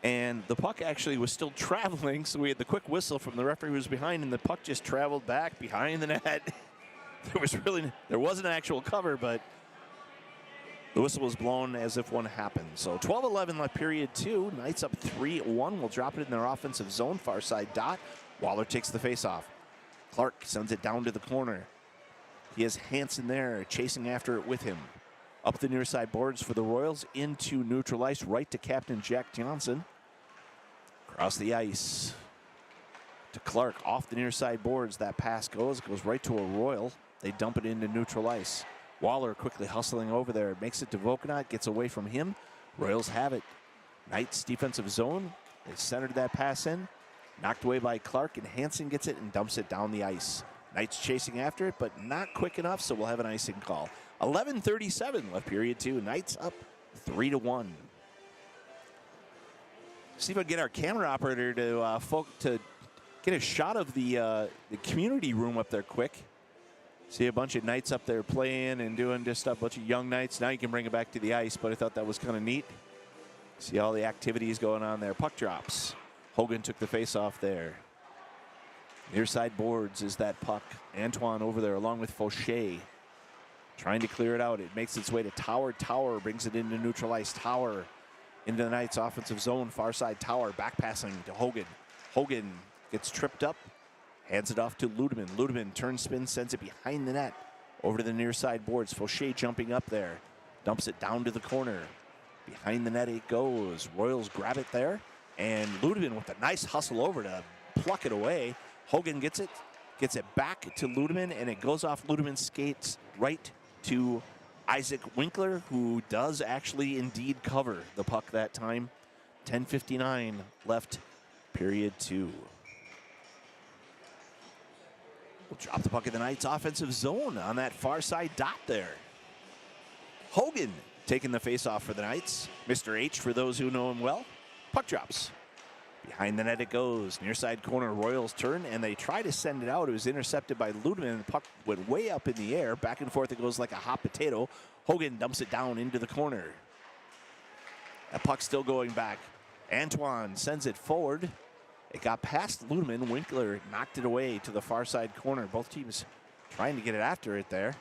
and the puck actually was still traveling, so we had the quick whistle from the referee who was behind, and the puck just traveled back behind the net. There wasn't an actual cover, but the whistle was blown as if one happened. So 12-11 left period 2. Knights up 3-1. We'll drop it in their offensive zone, far side dot. Waller takes the faceoff. Clark sends it down to the corner. He has Hansen there chasing after it with him. Up the near side boards for the Royals, into neutral ice, right to Captain Jack Johnson. Across the ice to Clark, off the near side boards. That pass goes right to a Royal. They dump it into neutral ice. Waller quickly hustling over there, makes it to Vokenot, gets away from him. Royals have it. Knights defensive zone. They centered that pass in. Knocked away by Clark, and Hansen gets it and dumps it down the ice. Knights chasing after it, but not quick enough, so we'll have an icing call. 11:37 left period 2. Knights up 3-1. See if I can get our camera operator to get a shot of the community room up there quick. See a bunch of Knights up there playing and doing just a bunch of young Knights. Now you can bring it back to the ice, but I thought that was kind of neat. See all the activities going on there. Puck drops. Hogan took the face off there. Near side boards is that puck. Antoine over there along with Fauché, trying to clear it out. It makes its way to Tower. Tower brings it into neutral ice. Tower into the Knights offensive zone. Far side Tower back passing to Hogan. Hogan gets tripped up Hands it off to Ludeman. Ludeman turns, spin, sends it behind the net. Over to the near side boards. Fauché jumping up there. Dumps it down to the corner. Behind the net it goes. Royals grab it there. And Ludeman with a nice hustle over to pluck it away. Hogan gets it back to Ludeman, and it goes off Ludeman's skates right to Isaac Winkler, who does actually indeed cover the puck that time. 10:59 left, period 2. We'll drop the puck in the Knights' offensive zone on that far side dot there. Hogan taking the face-off for the Knights. Mr. H for those who know him well. Puck drops. Behind the net it goes. Near side corner, Royals turn, and they try to send it out. It was intercepted by Ludeman, and the puck went way up in the air. Back and forth it goes like a hot potato. Hogan dumps it down into the corner. That puck still going back. Antoine sends it forward. It got past Ludeman. Winkler knocked it away to the far side corner. Both teams trying to get it after it there.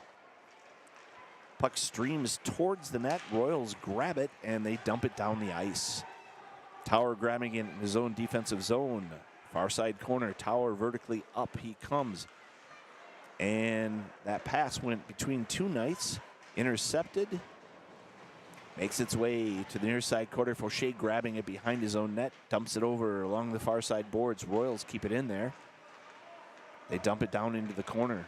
Puck streams towards the net. Royals grab it, and they dump it down the ice. Tower grabbing it in his own defensive zone. Far side corner, Tower vertically up he comes. And that pass went between two Knights. Intercepted. Makes its way to the near side corner. Fauché grabbing it behind his own net. Dumps it over along the far side boards. Royals keep it in there. They dump it down into the corner.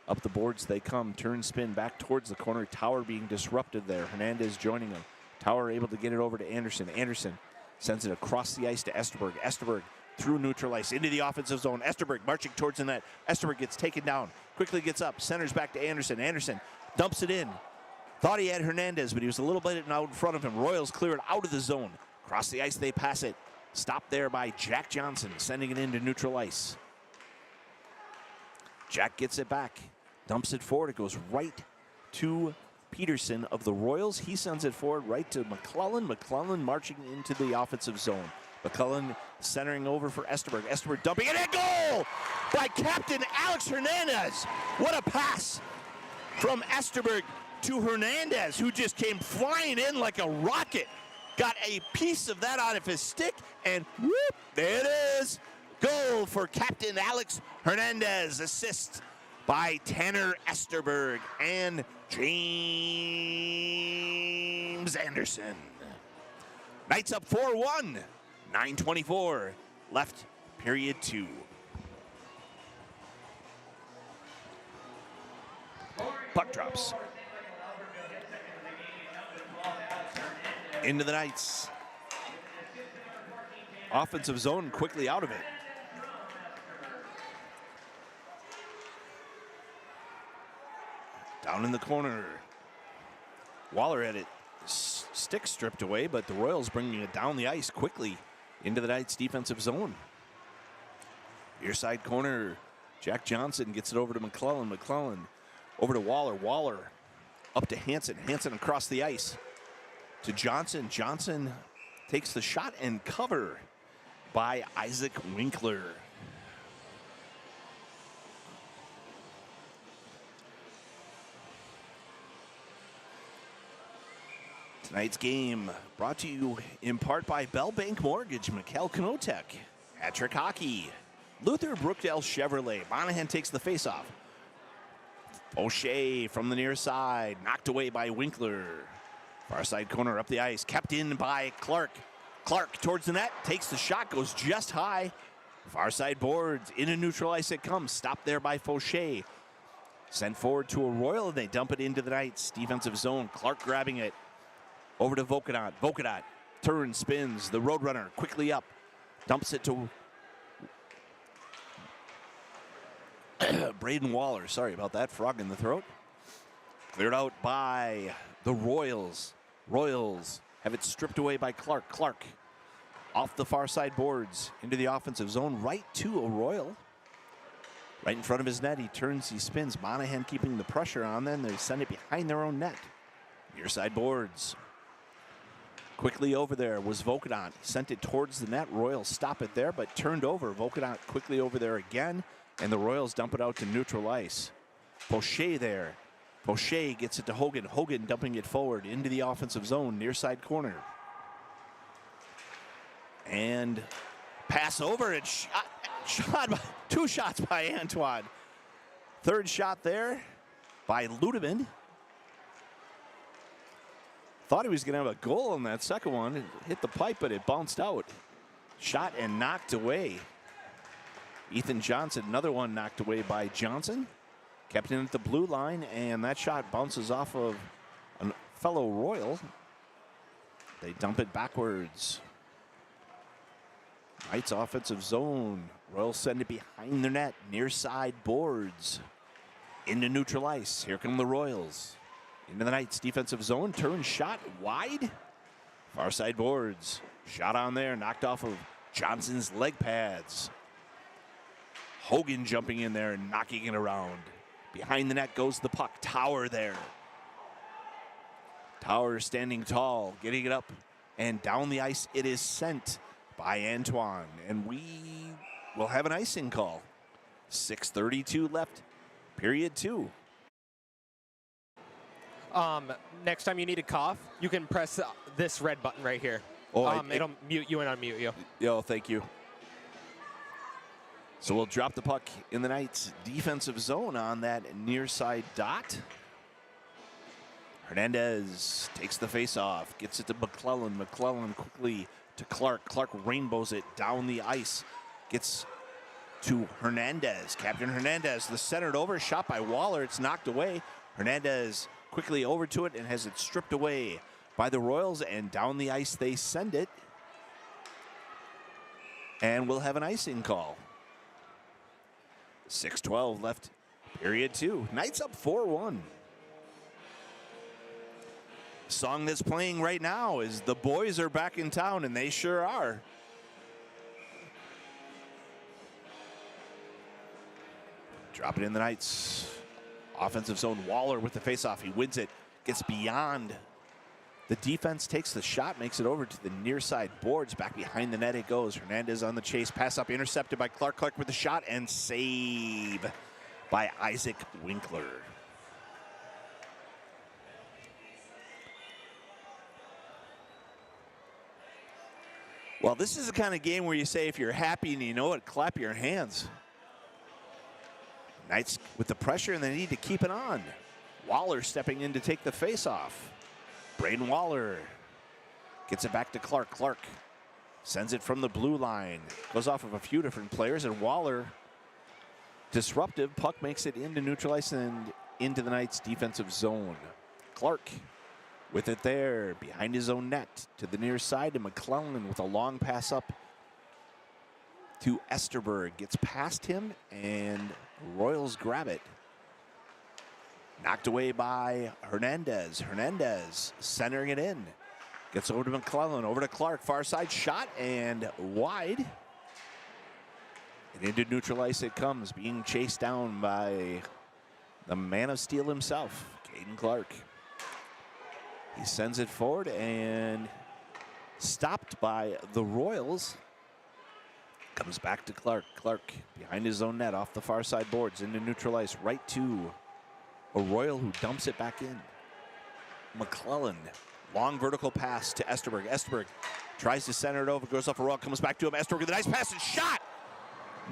Up the boards they come. Turn, spin back towards the corner. Tower being disrupted there. Hernandez joining them. Tower able to get it over to Anderson. Anderson sends it across the ice to Esterberg. Esterberg through neutral ice into the offensive zone. Esterberg marching towards the net. Esterberg gets taken down. Quickly gets up. Centers back to Anderson. Anderson dumps it in. Thought he had Hernandez, but he was a little bit out in front of him. Royals clear it out of the zone. Across the ice they pass it. Stopped there by Jack Johnson, sending it into neutral ice. Jack gets it back. Dumps it forward. It goes right to Peterson of the Royals. He sends it forward right to McClellan. McClellan marching into the offensive zone. McClellan centering over for Esterberg. Esterberg dumping it in. Goal by Captain Alex Hernandez. What a pass from Esterberg to Hernandez, who just came flying in like a rocket. Got a piece of that out of his stick, and whoop, there it is. Goal for Captain Alex Hernandez. Assist by Tanner Esterberg and James Anderson. Knights up 4-1. 9:24 left, period 2. Puck drops. Into the Knights. Offensive zone quickly out of it. Down in the corner. Waller had it stick stripped away, but the Royals bringing it down the ice quickly into the Knights' defensive zone. Near side corner, Jack Johnson gets it over to McClellan. McClellan over to Waller. Waller up to Hansen. Hansen across the ice to Johnson. Johnson takes the shot and cover by Isaac Winkler. Tonight's game brought to you in part by Bell Bank Mortgage, McKell Knotek, Patrick Hockey, Luther Brookdale Chevrolet. Monahan takes the faceoff. O'Shea from the near side, knocked away by Winkler. Far side corner up the ice, kept in by Clark. Clark towards the net, takes the shot, goes just high. Far side boards, into neutral ice it comes, stopped there by Fauché. Sent forward to a Royal, and they dump it into the Knights' defensive zone. Clark grabbing it. Over to Vokanot. Vokanot turns, spins. The Roadrunner quickly up. Dumps it to Braden Waller. Sorry about that. Frog in the throat. Cleared out by the Royals. Royals have it stripped away by Clark. Clark off the far side boards into the offensive zone. Right to a Royal. Right in front of his net. He turns, he spins. Monahan keeping the pressure on them. They send it behind their own net. Near side boards. Quickly over there was Vokanot. Sent it towards the net. Royals stop it there, but turned over. Vokanot quickly over there again, and the Royals dump it out to neutral ice. Fauché there. Fauché gets it to Hogan. Hogan dumping it forward into the offensive zone, near side corner. And pass over and Two shots by Antoine. Third shot there by Ludeman. Thought he was going to have a goal on that second one. It hit the pipe, but it bounced out. Shot and knocked away. Ethan Johnson, another one knocked away by Johnson. Kept in at the blue line, and that shot bounces off of a fellow Royal. They dump it backwards. Knights offensive zone. Royals send it behind their net, near side boards. Into neutral ice. Here come the Royals. Into the Knights defensive zone. Turn shot wide. Far side boards. Shot on there. Knocked off of Johnson's leg pads. Hogan jumping in there and knocking it around. Behind the net goes the puck. Tower there. Tower standing tall. Getting it up. And down the ice it is sent by Antoine. And we will have an icing call. 6:32 left. Period 2. Next time you need to cough, you can press this red button right here. Oh, It'll mute you and unmute you. Yo, thank you. So we'll drop the puck in the Knights' defensive zone on that near side dot. Hernandez takes the face off, gets it to McClellan. McClellan quickly to Clark. Clark rainbows it down the ice. Gets to Hernandez. Captain Hernandez, the centered over, shot by Waller. It's knocked away. Hernandez quickly over to it and has it stripped away by the Royals, and down the ice they send it. And we'll have an icing call. 6:12 left, period 2. Knights up 4-1. Song that's playing right now is "The Boys Are Back in Town," and they sure are. Drop it in the Knights. Offensive zone. Waller with the faceoff. He wins it. Gets beyond. The defense takes the shot, makes it over to the near side boards. Back behind the net it goes. Hernandez on the chase. Pass up intercepted by Clark. Clark with the shot and save by Isaac Winkler. Well, this is the kind of game where you say if you're happy and you know it, clap your hands. Knights with the pressure and they need to keep it on. Waller stepping in to take the face-off. Braden Waller gets it back to Clark. Clark sends it from the blue line. Goes off of a few different players, and Waller, disruptive. Puck makes it into neutral ice and into the Knights' defensive zone. Clark with it there behind his own net to the near side, and McClellan with a long pass up to Esterberg. Gets past him, and Royals grab it. Knocked away by Hernandez. Hernandez centering it in. Gets over to McClellan, over to Clark. Far side shot and wide. And into neutral ice it comes, being chased down by the man of steel himself, Caden Clark. He sends it forward and stopped by the Royals. Comes back to Clark. Clark behind his own net off the far side boards into neutral ice, right to a Royal who dumps it back in. McClellan, long vertical pass to Esterberg. Esterberg tries to center it over, goes off a Royal, comes back to him. Esterberg with a nice pass and shot.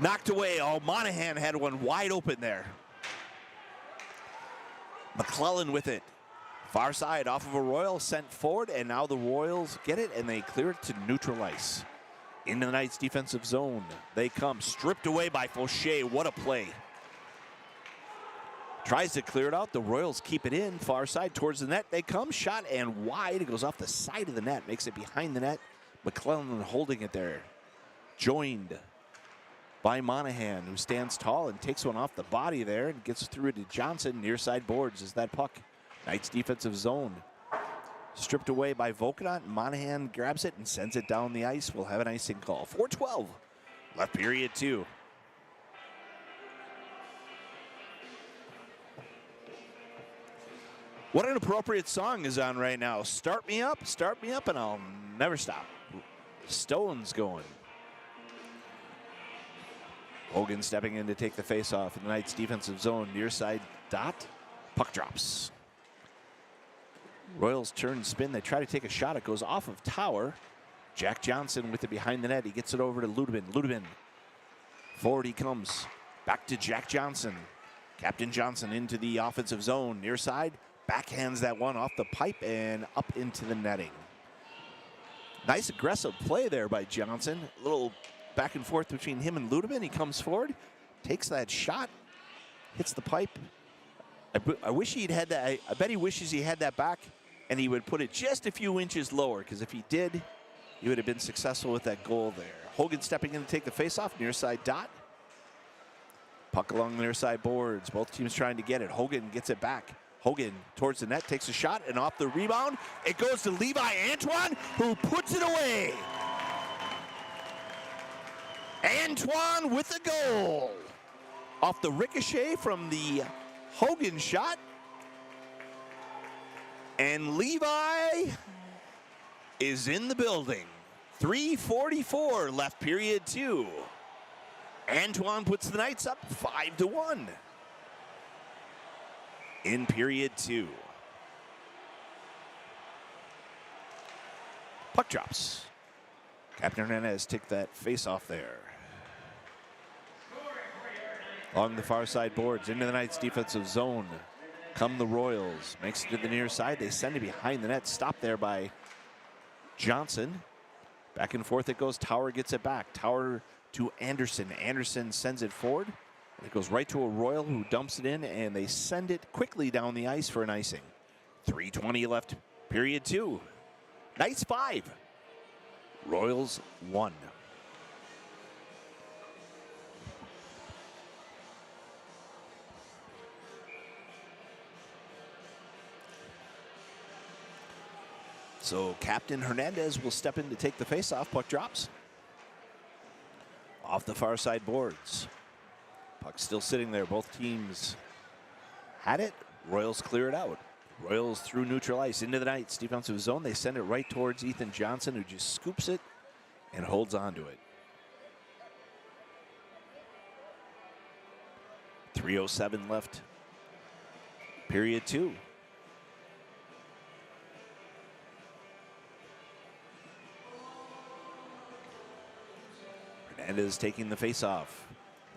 Knocked away. Oh, Monahan had one wide open there. McClellan with it. Far side off of a Royal, sent forward, and now the Royals get it and they clear it to neutral ice. Into the Knights' defensive zone. They come, stripped away by Fauché. What a play. Tries to clear it out. The Royals keep it in. Far side towards the net. They come. Shot and wide. It goes off the side of the net. Makes it behind the net. McClellan holding it there. Joined by Monahan, who stands tall and takes one off the body there and gets through it to Johnson. Near side boards is that puck. Knights defensive zone. Stripped away by Volkanot. Monahan grabs it and sends it down the ice. We'll have an icing call. 4:12 left, period 2. What an appropriate song is on right now. Start me up, and I'll never stop. Stone's going. Hogan stepping in to take the face-off in the Knights' defensive zone. Near side dot. Puck drops. Royals turn spin. They try to take a shot. It goes off of Tower. Jack Johnson with it behind the net. He gets it over to Ludeman. Ludeman Forward he comes. Back to Jack Johnson. Captain Johnson into the offensive zone. Near side. Backhands that one off the pipe and up into the netting. Nice aggressive play there by Johnson. A little back and forth between him and Ludeman. He comes forward, takes that shot, hits the pipe. I wish he'd had that. I bet he wishes he had that back and he would put it just a few inches lower, because if he did, he would have been successful with that goal there. Hogan stepping in to take the faceoff, near side dot. Puck along the near side boards. Both teams trying to get it. Hogan gets it back. Hogan towards the net, takes a shot, and off the rebound, it goes to Levi Antoine, who puts it away. Antoine with the goal. Off the ricochet from the Hogan shot. And Levi is in the building. 3:44 left period 2. Antoine puts the Knights up 5-1 in period 2. Puck drops. Captain Hernandez take that face off there. Along the far side boards, into the Knights defensive zone. Come the Royals, makes it to the near side. They send it behind the net, stopped there by Johnson. Back and forth it goes. Tower gets it back. Tower to Anderson. Anderson sends it forward. It goes right to a Royal who dumps it in, and they send it quickly down the ice for an icing. 3:20 left, period 2. Knights 5, Royals 1. So Captain Hernandez will step in to take the faceoff. Puck drops. Off the far side boards. Puck still sitting there. Both teams had it. Royals clear it out. Royals through neutral ice into the Knights defensive zone. They send it right towards Ethan Johnson, who just scoops it and holds on to it. 3:07 left. Period 2. Hernandez taking the faceoff.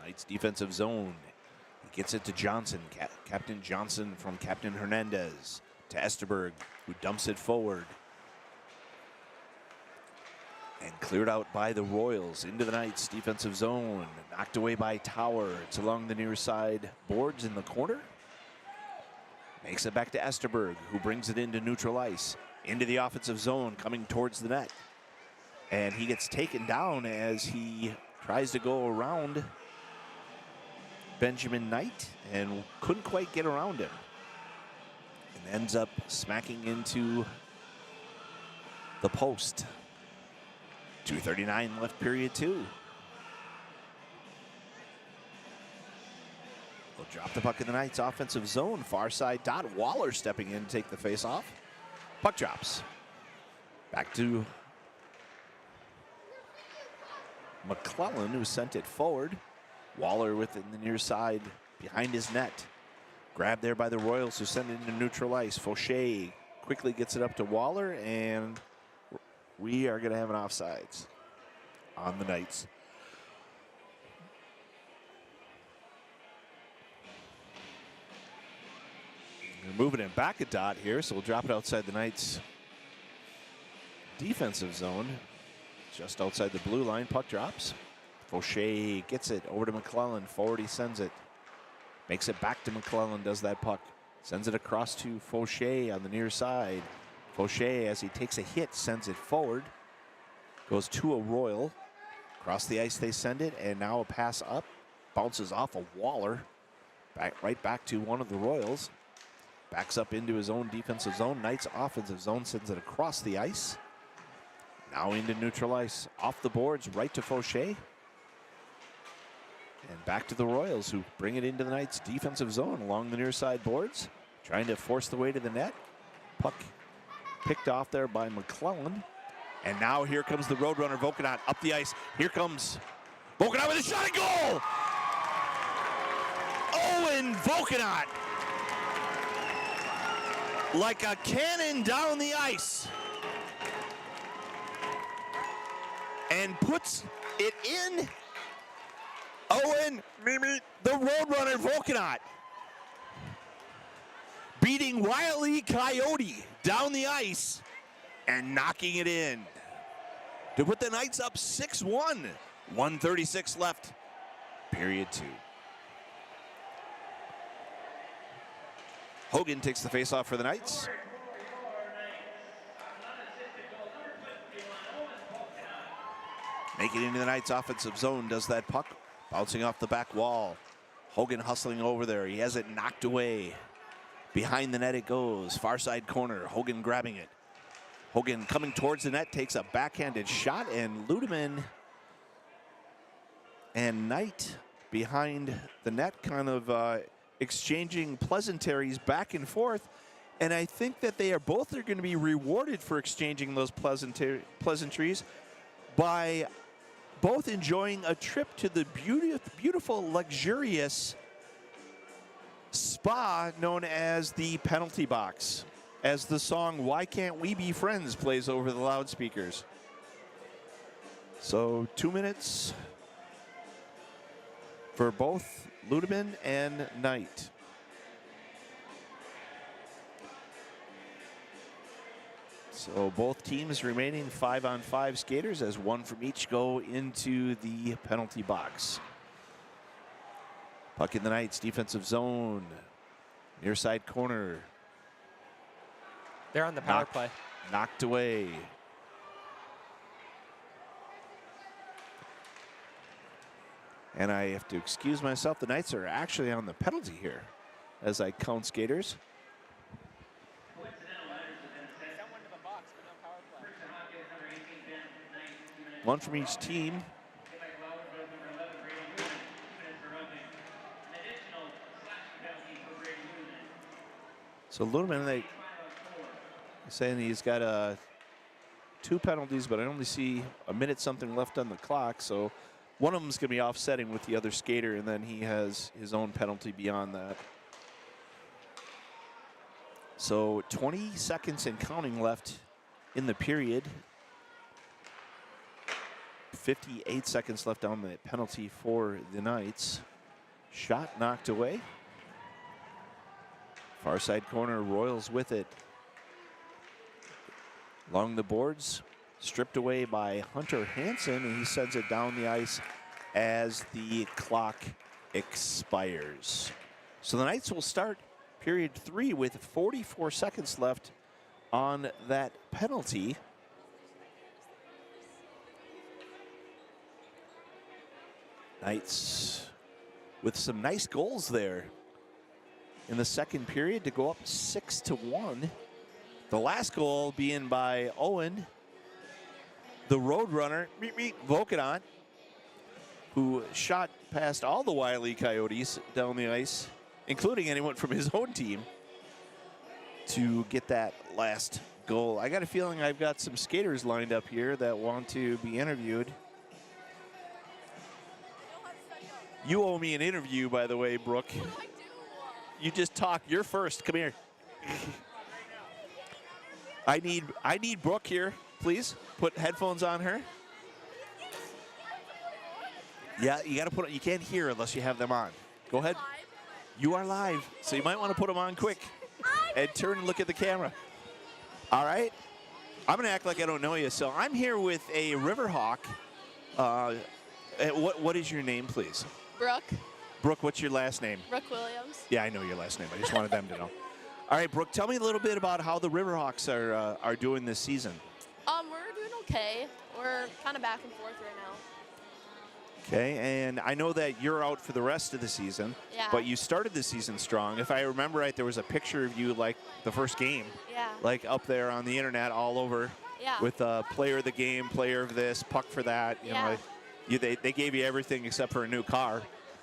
Knights defensive zone. He gets it to Johnson. Captain Johnson from Captain Hernandez to Esterberg, who dumps it forward. And cleared out by the Royals into the Knights defensive zone. Knocked away by Tower. It's along the near side boards in the corner. Makes it back to Esterberg, who brings it into neutral ice. Into the offensive zone, coming towards the net. And he gets taken down as he tries to go around Benjamin Knight and couldn't quite get around him. And ends up smacking into the post. 2:39 left, period 2. They'll drop the puck in the Knights offensive zone. Far side dot. Waller stepping in to take the face off. Puck drops. Back to McClellan, who sent it forward. Waller within the near side behind his net. Grabbed there by the Royals, who send it into neutral ice. Fauché quickly gets it up to Waller, and we are going to have an offsides on the Knights. We're moving it back a dot here, so we'll drop it outside the Knights' defensive zone. Just outside the blue line, puck drops. Fauché gets it over to McClellan. Forward he sends it. Makes it back to McClellan, does that puck. Sends it across to Fauché on the near side. Fauché, as he takes a hit, sends it forward. Goes to a Royal. Across the ice they send it, and now a pass up. Bounces off a Waller. Right back to one of the Royals. Backs up into his own defensive zone. Knights offensive zone, sends it across the ice. Now into neutral ice. Off the boards, right to Fauché. And back to the Royals, who bring it into the Knights defensive zone along the near side boards. Trying to force the way to the net. Puck picked off there by McClellan. And now here comes the Roadrunner, Vokanot, up the ice. Here comes Vokanot with a shot at goal! Owen Vokanot, like a cannon down the ice, and puts it in Owen, Mimi, the Roadrunner Volcanot, beating Wile E. Coyote down the ice and knocking it in to put the Knights up 6-1. 1:36 left, period 2. Hogan takes the faceoff for the Knights. Making it into the Knights' offensive zone, does that puck. Bouncing off the back wall. Hogan hustling over there. He has it knocked away. Behind the net it goes. Far side corner. Hogan grabbing it. Hogan coming towards the net, takes a backhanded shot, and Ludeman and Knight behind the net, kind of exchanging pleasantries back and forth. And I think that they are both going to be rewarded for exchanging those pleasantries by both enjoying a trip to the beautiful, luxurious spa known as the Penalty Box, as the song "Why Can't We Be Friends" plays over the loudspeakers. So 2 minutes for both Ludeman and Knight. So both teams remaining 5-on-5 skaters, as one from each go into the penalty box. Puck in the Knights' defensive zone. Near side corner. They're on the power play. Knocked away. And I have to excuse myself. The Knights are actually on the penalty here as I count skaters. One from each team. So Ludeman, they saying he's got 2 penalties, but I only see a minute something left on the clock. So one of them is going to be offsetting with the other skater, and then he has his own penalty beyond that. So 20 seconds and counting left in the period. 58 seconds left on the penalty for the Knights. Shot knocked away. Far side corner, Royals with it. Along the boards, stripped away by Hunter Hansen, and he sends it down the ice as the clock expires. So the Knights will start period 3 with 44 seconds left on that penalty. Knights with some nice goals there in the second period to go up 6-1. The last goal being by Owen, the Roadrunner, Volcanot, who shot past all the Wile E. Coyotes down the ice, including anyone from his own team, to get that last goal. I got a feeling I've got some skaters lined up here that want to be interviewed. You owe me an interview, by the way, Brooke. What do I do? You just talk. You're first. Come here. I need Brooke here, please. Put headphones on her. Yeah, you got to put. You can't hear unless you have them on. Go ahead. You are live, so you might want to put them on quick and turn and look at the camera. All right. I'm gonna act like I don't know you. So I'm here with a Riverhawk. What is your name, please? Brooke. Brooke, what's your last name? Brooke Williams. Yeah, I know your last name. I just wanted them to know. All right, Brooke, tell me a little bit about how the Riverhawks are doing this season. We're doing okay. We're kind of back and forth right now. Okay, and I know that you're out for the rest of the season. Yeah. But you started the season strong. If I remember right, there was a picture of you like the first game. Yeah. Like up there on the internet all over. Yeah. With player of the game, player of this, puck for that. You know, they gave you everything except for a new car,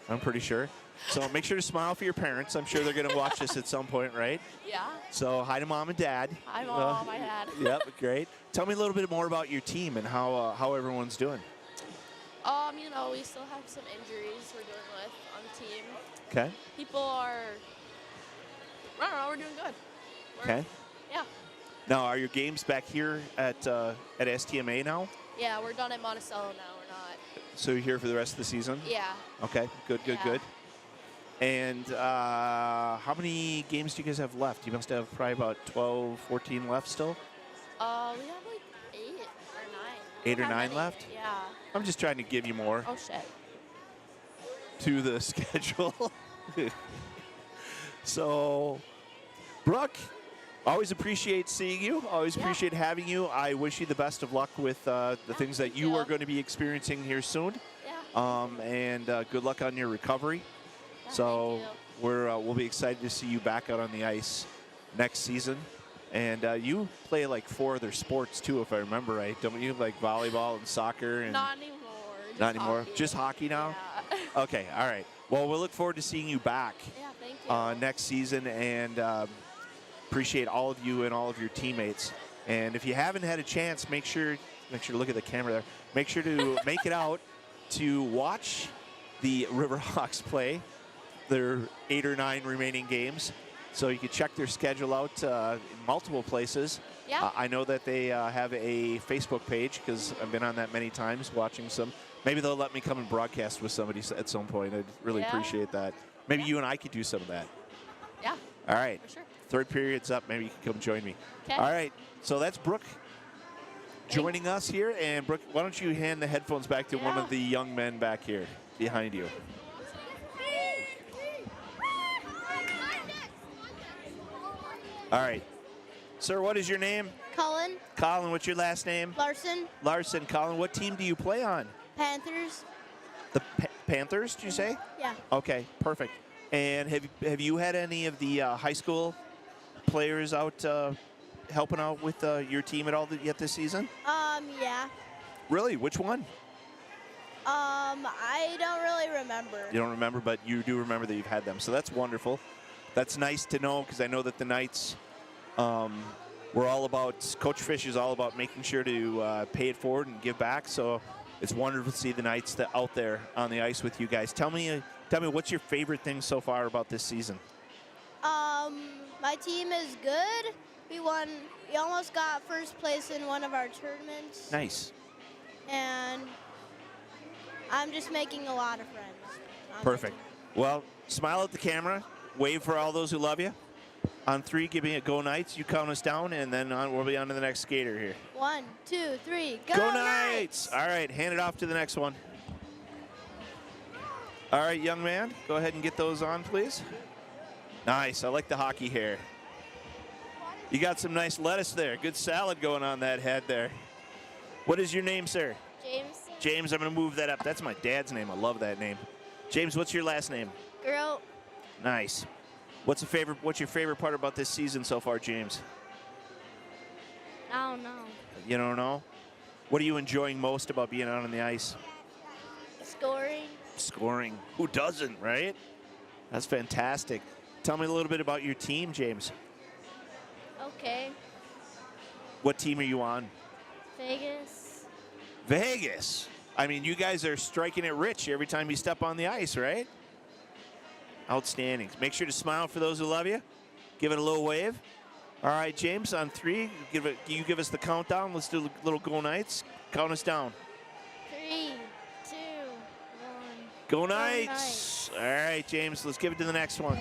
I'm pretty sure. So make sure to smile for your parents. I'm sure they're going to watch this at some point, right? Yeah. So hi to Mom and Dad. Hi, Mom. My dad. Yep, great. Tell me a little bit more about your team and how everyone's doing. You know, we still have some injuries we're dealing with on the team. Okay. People are, I don't know, we're doing good. Okay. Yeah. Now, are your games back here at STMA now? Yeah, we're done at Monticello now. We're not. So you're here for the rest of the season? Yeah. Okay, good, good, Yeah. good. And how many games do you guys have left? You must have probably about 12, 14 left still? We have like 8 or 9. 8 or How 9 many? left? Yeah. I'm just trying to give you more Oh shit. to the schedule. So, Brooke, always appreciate seeing you. Always Yeah. appreciate having you. I wish you the best of luck with the things that thank you you. are going to be experiencing here soon. Yeah. And good luck on your recovery. Yeah, So thank we'll be excited to see you back out on the ice next season. And you play like 4 other sports too, if I remember right, don't you? Like volleyball and soccer and Not anymore. Just not anymore. hockey. Just hockey now. Yeah. Okay, all right. Well, we'll look forward to seeing you back Yeah. Thank you. next season, and appreciate all of you and all of your teammates. And if you haven't had a chance, make sure to look at the camera there. Make sure to make it out to watch the Riverhawks play their 8 or 9 remaining games. So you can check their schedule out in multiple places. Yeah. I know that they have a Facebook page because I've been on that many times watching some. Maybe they'll let me come and broadcast with somebody at some point. I'd really Yeah. appreciate that. Maybe you and I could do some of that. Yeah. All right. For sure. Third period's up. Maybe you can come join me. 'Kay. All right. So that's Brooke joining us here. And Brooke, why don't you hand the headphones back to one Yeah. of the young men back here behind you. All right. Sir, what is your name? Cullen, Colin, what's your last name? Larson, Larson. Colin, what team do you play on? Panthers. The Panthers, did you say? Yeah. Okay, perfect. And have you had any of the high school players out helping out with your team at all yet this season? Yeah. Really? Which one? I don't really remember. You don't remember, but you do remember that you've had them. So that's wonderful. That's nice to know because I know that the Knights we're all about, Coach Fish is all about making sure to pay it forward and give back. So it's wonderful to see the Knights out there on the ice with you guys. Tell me what's your favorite thing so far about this season? My team is good. We won. We almost got first place in one of our tournaments. Nice. And I'm just making a lot of friends. Perfect. Well, smile at the camera. Wave for all those who love you. On 3, give me a go Knights. You count us down, and then we'll be on to the next skater here. 1, 2, 3, go, Go Knights! All right, hand it off to the next one. All right, young man, go ahead and get those on, please. Nice. I like the hockey hair. You got some nice lettuce there. Good salad going on that head there. What is your name, sir? James. James, I'm going to move that up. That's my dad's name. I love that name. James, what's your last name? Girl. Nice. What's your favorite part about this season so far, James? I don't know. You don't know? What are you enjoying most about being out on the ice? Scoring. Scoring. Who doesn't, right? That's fantastic. Tell me a little bit about your team, James. Okay. What team are you on? Vegas. Vegas. I mean, you guys are striking it rich every time you step on the ice, right? Outstanding. Make sure to smile for those who love you. Give it a little wave. All right, James, on 3, you give us the countdown. Let's do a little Go Knights. Count us down. 3, 2, 1. Go Knights. All right, James, let's give it to the next one.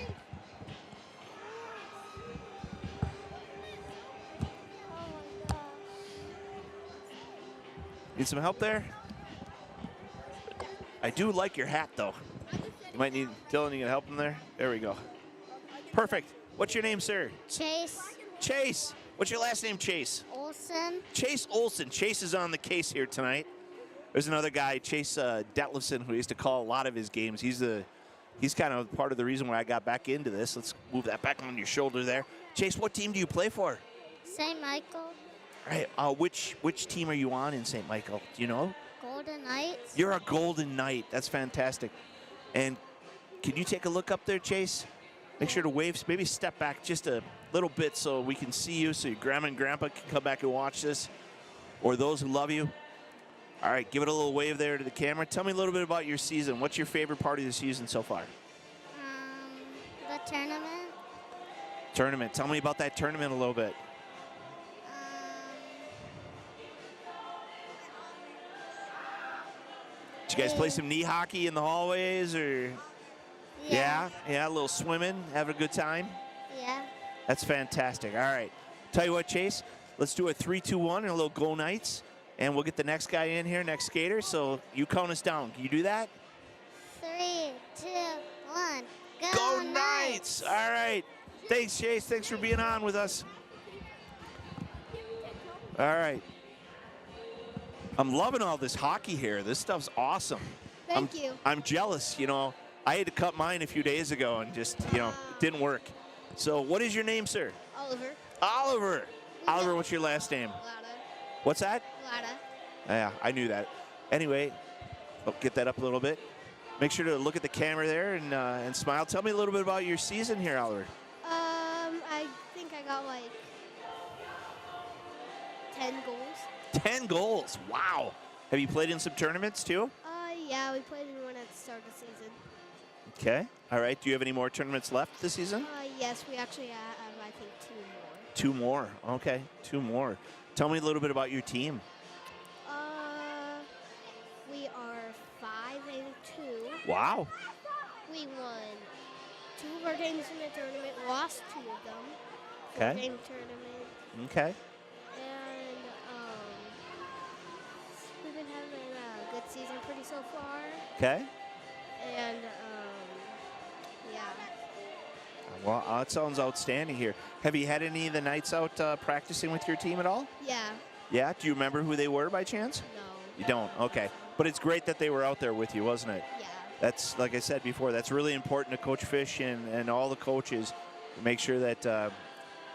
Need some help there? I do like your hat, though. You might need, Dylan, you can help him there? There we go. Perfect. What's your name, sir? Chase. Chase. What's your last name, Chase? Olson. Chase Olson. Chase is on the case here tonight. There's another guy, Chase Detlefson, who used to call a lot of his games. He's kind of part of the reason why I got back into this. Let's move that back on your shoulder there. Chase, what team do you play for? St. Michael. All right. Which team are you on in St. Michael? Do you know? Golden Knights. You're a Golden Knight. That's fantastic. And can you take a look up there, Chase? Make sure to wave. Maybe step back just a little bit so we can see you, so your grandma and grandpa can come back and watch this, or those who love you. All right, give it a little wave there to the camera. Tell me a little bit about your season. What's your favorite part of the season so far? The tournament. Tournament. Tell me about that tournament a little bit. Did you guys play some knee hockey in the hallways, or? Yeah, a little swimming, having a good time. Yeah. That's fantastic. All right. Tell you what, Chase, let's do a 3-2-1 and a little Go Knights, and we'll get the next guy in here, next skater. So you count us down. Can you do that? 3, 2, 1. Go Knights! All right. Thanks, Chase. Thanks for being on with us. All right. I'm loving all this hockey here. This stuff's awesome. Thank you. I'm jealous. You know, I had to cut mine a few days ago and just, you know, it didn't work. So what is your name, sir? Oliver. Oliver. Oliver, what's your last name? Lada. What's that? Lada. Yeah, I knew that. Anyway, I'll get that up a little bit. Make sure to look at the camera there and smile. Tell me a little bit about your season here, Oliver. I think I got like 10 goals. 10 goals. Wow. Have you played in some tournaments too? Yeah, we played in one at the start of the season. Okay. All right. Do you have any more tournaments left this season? Yes, we actually have, I think, 2 more. 2 more. Okay. 2 more. Tell me a little bit about your team. We are 5-2. Wow. We won 2 of our games in the tournament, lost 2 of them. Okay. 4-game tournament. Okay. And we've been having a good season pretty so far. Okay. And yeah. Well, that sounds outstanding here. Have you had any of the nights out practicing with your team at all? Yeah. Yeah. Do you remember who they were by chance? No. You don't? Okay. But it's great that they were out there with you, wasn't it? Yeah. That's, like I said before, that's really important to Coach Fish and all the coaches to make sure that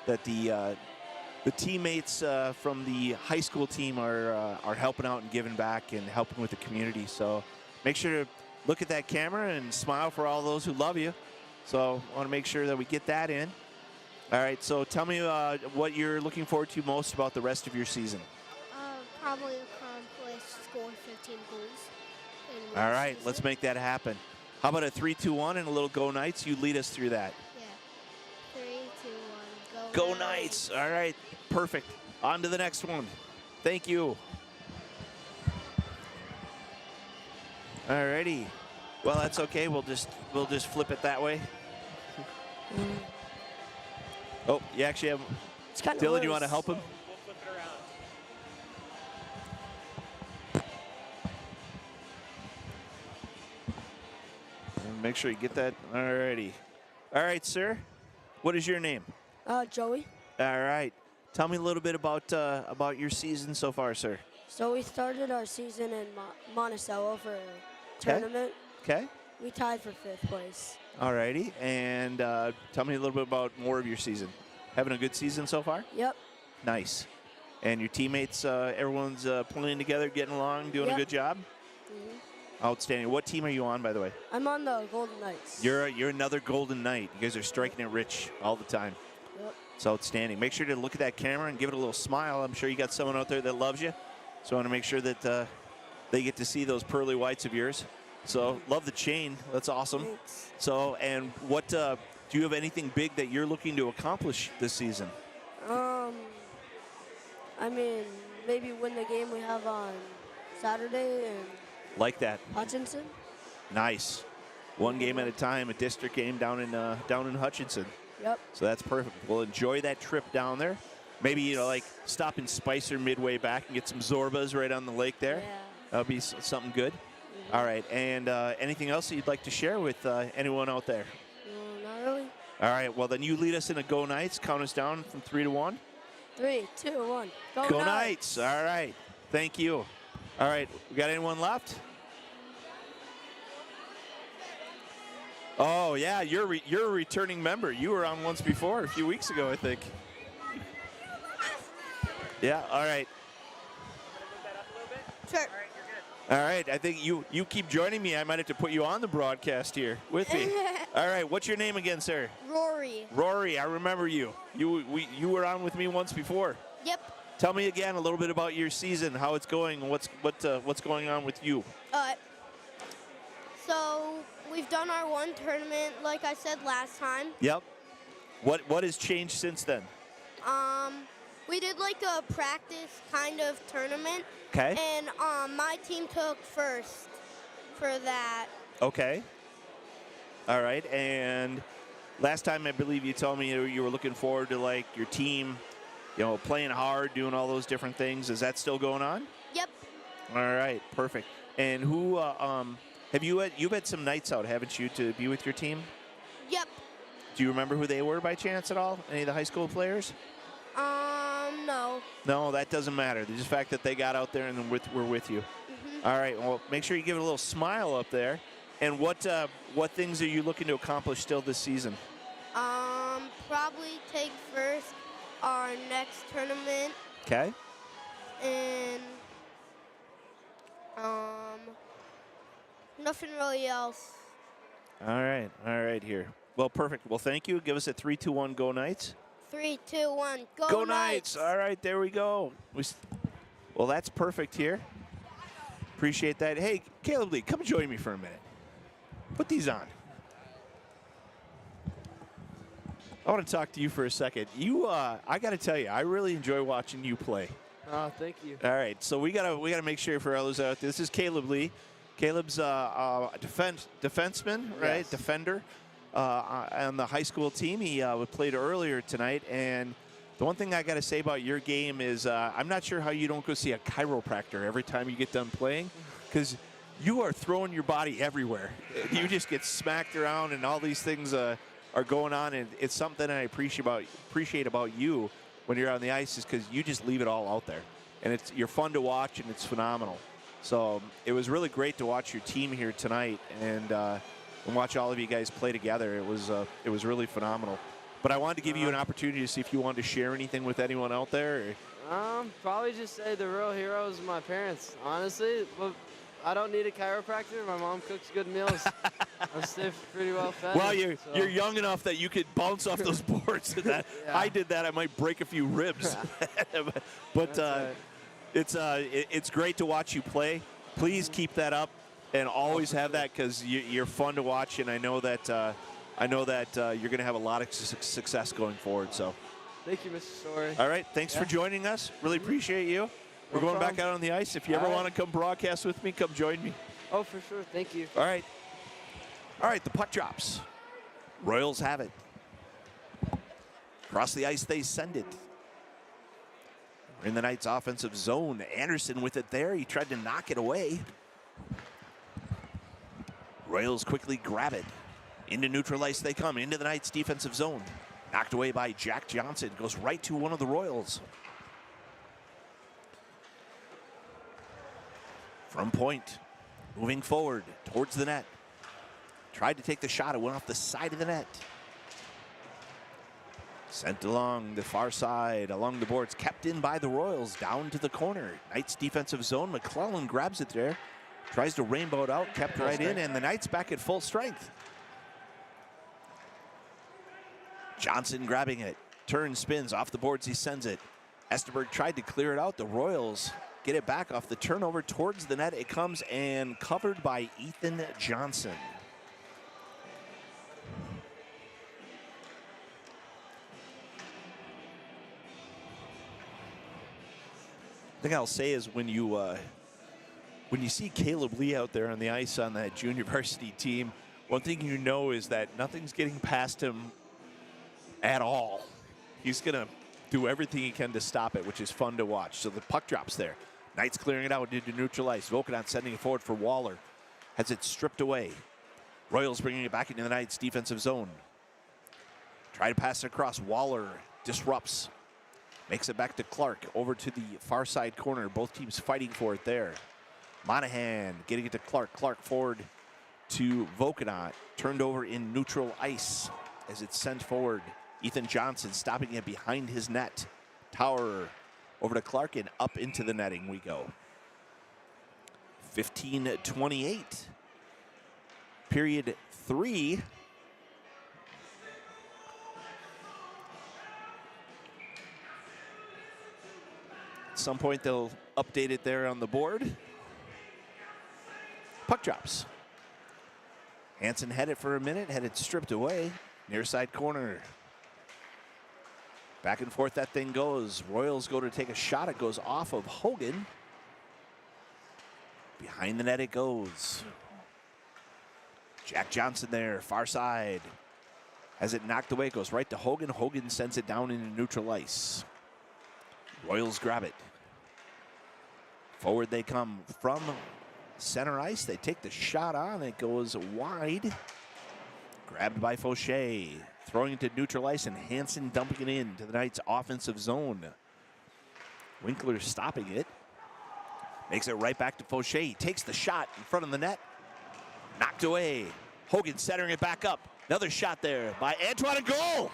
that the teammates from the high school team are helping out and giving back and helping with the community. So make sure to look at that camera and smile for all those who love you. So I want to make sure that we get that in. All right, so tell me what you're looking forward to most about the rest of your season. Probably accomplish score 15 goals. in All one right, season. let's make that happen. How about a 3-2-1 and a little Go Knights? You lead us through that. Yeah. 3, 2, 1, Go Knights. All right, perfect. On to the next one. Thank you. All righty. Well, that's okay. We'll just flip it that way. Oh, you actually have. It's kind of Dylan, you want to help him? We'll flip it around. And make sure you get that. All righty. All right, sir. What is your name? Joey. All right. Tell me a little bit about your season so far, sir. So we started our season in Monticello for a tournament. Okay. We tied for 5th place. All righty. And tell me a little bit about more of your season. Having a good season so far? Yep. Nice. And your teammates, everyone's playing together, getting along, doing a Yep. good job? Outstanding. What team are you on, by the way? I'm on the Golden Knights. You're another Golden Knight. You guys are striking it rich all the time. Yep. It's outstanding. Make sure to look at that camera and give it a little smile. I'm sure you got someone out there that loves you. So I want to make sure that they get to see those pearly whites of yours. So love the chain. That's awesome. Thanks. So, and what do you have anything big that you're looking to accomplish this season? I mean, maybe win the game we have on Saturday in Like that. Hutchinson. Nice. One game at a time, a district game down in Hutchinson. Yep. So that's perfect. We'll enjoy that trip down there. Maybe, you know, like stop in Spicer midway back and get some Zorbas right on the lake there. Yeah. That'll be something good. All right. And anything else that you'd like to share with anyone out there? Not really. All right. Well, then you lead us in a Go Knights. Count us down from 3 to 1. 3, 2, 1. Go Knights. All right. Thank you. All right. We got anyone left? Oh, yeah. You're a returning member. You were on once before, a few weeks ago, I think. Yeah. All right. Sure. All right. I think you keep joining me. I might have to put you on the broadcast here with me. All right. What's your name again, sir? Rory. Rory. I remember you. You were on with me once before. Yep. Tell me again a little bit about your season, how it's going, what's going on with you. So we've done our one tournament, like I said last time. Yep. What has changed since then? We did like a practice kind of tournament. Okay. And my team took first. for that. Okay. All right. And last time, I believe you told me you were looking forward to like your team, playing hard, doing all those different things. Is that still going on? Yep. All right. Perfect. And who have you've had some nights out, haven't you, to be with your team? Yep. Do you remember who they were by chance at all? Any of the high school players? No. No, that doesn't matter. The just fact that they got out there and were with you. All right. Well, make sure you give it a little smile up there. And what things are you looking to accomplish still this season? Probably take first our next tournament. Okay. And nothing really else. All right here. Well, perfect. Well, thank you. Give us a 3, 2, 1, go Knights. 3, 2, 1, go, Go Knights. All right, there we go. Well, that's perfect here. Appreciate that. Hey, Caleb Lee, come join me for a minute. Put these on. I want to talk to you for a second. I got to tell you, I really enjoy watching you play. Oh, thank you. All right, so we gotta make sure for others out there. This is Caleb Lee. Caleb's a defenseman, right? Yes. Defender on the high school team. He played earlier tonight, and the one thing I got to say about your game is I'm not sure how you don't go see a chiropractor every time you get done playing, because you are throwing your body everywhere. You just get smacked around, and all these things are going on, and it's something I appreciate about you when you're on the ice, is because you just leave it all out there, and you're fun to watch, and it's phenomenal. So it was really great to watch your team here tonight, and watch all of you guys play together. It was really phenomenal. But I wanted to give you an opportunity to see if you wanted to share anything with anyone out there. Probably just say the real heroes are my parents, honestly. But I don't need a chiropractor. My mom cooks good meals. I stay pretty well fed. Well, you're young enough that you could bounce off those boards. Yeah. I did that, I might break a few ribs. But it's great to watch you play. Please keep that up, and always have that, because you're fun to watch, and I know that you're going to have a lot of success going forward. So, thank you, Mr. Story. All right, thanks for joining us. Really appreciate you. We're going back out on the ice. If you ever want to come broadcast with me, come join me. Oh, for sure. Thank you. All right. All right, the puck drops. Royals have it. Across the ice, they send it. We're in the Knights' offensive zone. Anderson with it there. He tried to knock it away. Royals quickly grab it. Into neutral ice they come. Into the Knights' defensive zone. Knocked away by Jack Johnson. Goes right to one of the Royals. From point, moving forward towards the net. Tried to take the shot. It went off the side of the net. Sent along the far side, along the boards. Kept in by the Royals, down to the corner. Knights defensive zone. McClellan grabs it there. Tries to rainbow it out. Kept right in, and the Knights back at full strength. Johnson grabbing it. Turns, spins, off the boards, he sends it. Esterberg tried to clear it out. The Royals get it back off the turnover towards the net. It comes and covered by Ethan Johnson. The thing I'll say is when you see Caleb Lee out there on the ice on that junior varsity team, one thing you know is that nothing's getting past him at all. He's going to do everything he can to stop it, which is fun to watch. So the puck drops there. Knights clearing it out into neutral ice. Volkanov sending it forward for Waller. Has it stripped away. Royals bringing it back into the Knights defensive zone. Try to pass it across. Waller disrupts. Makes it back to Clark. Over to the far side corner. Both teams fighting for it there. Monahan getting it to Clark. Clark forward to Volkanov. Turned over in neutral ice as it's sent forward. Ethan Johnson stopping it behind his net. Tower over to Clark, and up into the netting we go. 15-28. Period 3. At some point they'll update it there on the board. Puck drops. Hansen had it for a minute, had it stripped away. Near side corner. Back and forth that thing goes. Royals go to take a shot. It goes off of Hogan. Behind the net it goes. Jack Johnson there, far side. Has it knocked away, goes right to Hogan. Hogan sends it down into neutral ice. Royals grab it. Forward they come from center ice. They take the shot on. It goes wide. Grabbed by Fauché. Throwing it to neutral ice, and Hansen dumping it in to the Knights' offensive zone. Winkler stopping it. Makes it right back to Fauché. He takes the shot in front of the net. Knocked away. Hogan centering it back up. Another shot there by Antoine, and goal!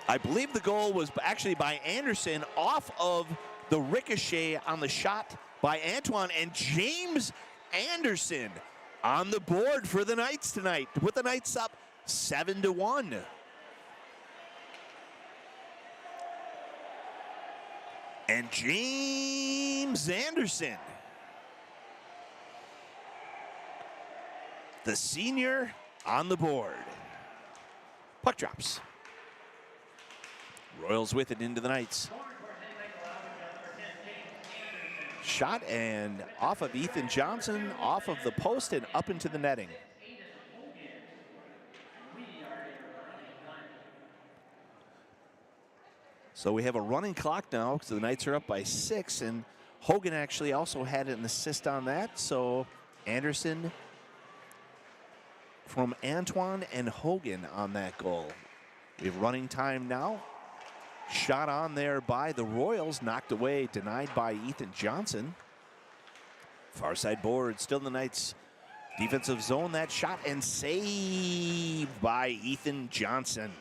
I believe the goal was actually by Anderson off of the ricochet on the shot by Antoine, and James Anderson on the board for the Knights tonight to put the Knights up 7-1. And James Anderson, the senior, on the board. Puck drops. Royals with it into the Knights. Shot and off of Ethan Johnson, off of the post and up into the netting. So we have a running clock now because the Knights are up by 6, and Hogan actually also had an assist on that. So Anderson from Antoine and Hogan on that goal. We have running time now. Shot on there by the Royals, knocked away, denied by Ethan Johnson. Far side board, still in the Knights' defensive zone. That shot and saved by Ethan Johnson.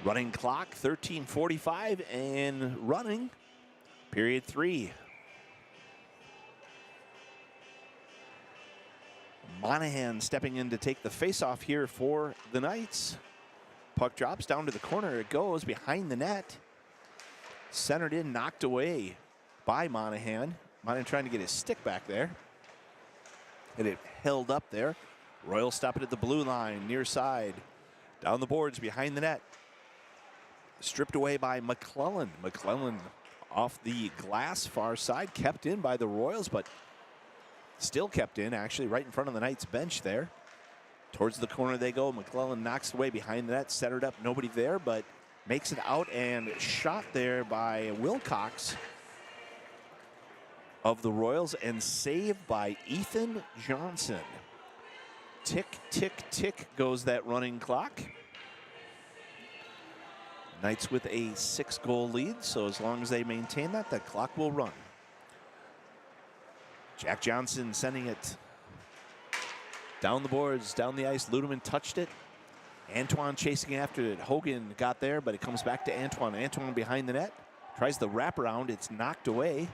Running clock, 13:45 and running, period 3. Monahan stepping in to take the faceoff here for the Knights. Puck drops down to the corner. It goes behind the net. Centered in, knocked away by Monahan. Monahan trying to get his stick back there. And it held up there. Royals stop it at the blue line, near side. Down the boards, behind the net. Stripped away by McClellan. McClellan off the glass, far side. Kept in by the Royals, but still kept in, actually, right in front of the Knights bench there. Towards the corner they go. McClellan knocks away behind the net, centered up, nobody there, but makes it out and shot there by Wilcox of the Royals and saved by Ethan Johnson. Tick, tick, tick goes that running clock. Knights with a 6-goal lead, so as long as they maintain that, the clock will run. Jack Johnson sending it down the boards, down the ice. Ludeman touched it. Antoine chasing after it. Hogan got there, but it comes back to Antoine. Antoine behind the net. Tries the wraparound. It's knocked away.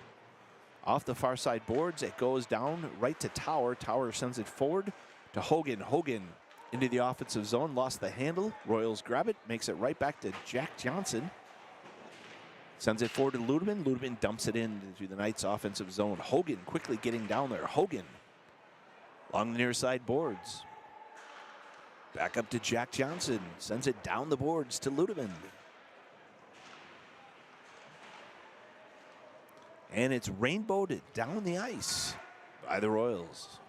Off the far side boards. It goes down right to Tower. Tower sends it forward to Hogan. Hogan into the offensive zone. Lost the handle. Royals grab it. Makes it right back to Jack Johnson. Sends it forward to Ludeman. Ludeman dumps it into the Knights' offensive zone. Hogan quickly getting down there. Hogan along the near side boards. Back up to Jack Johnson. Sends it down the boards to Ludeman. And it's rainbowed down the ice by the Royals.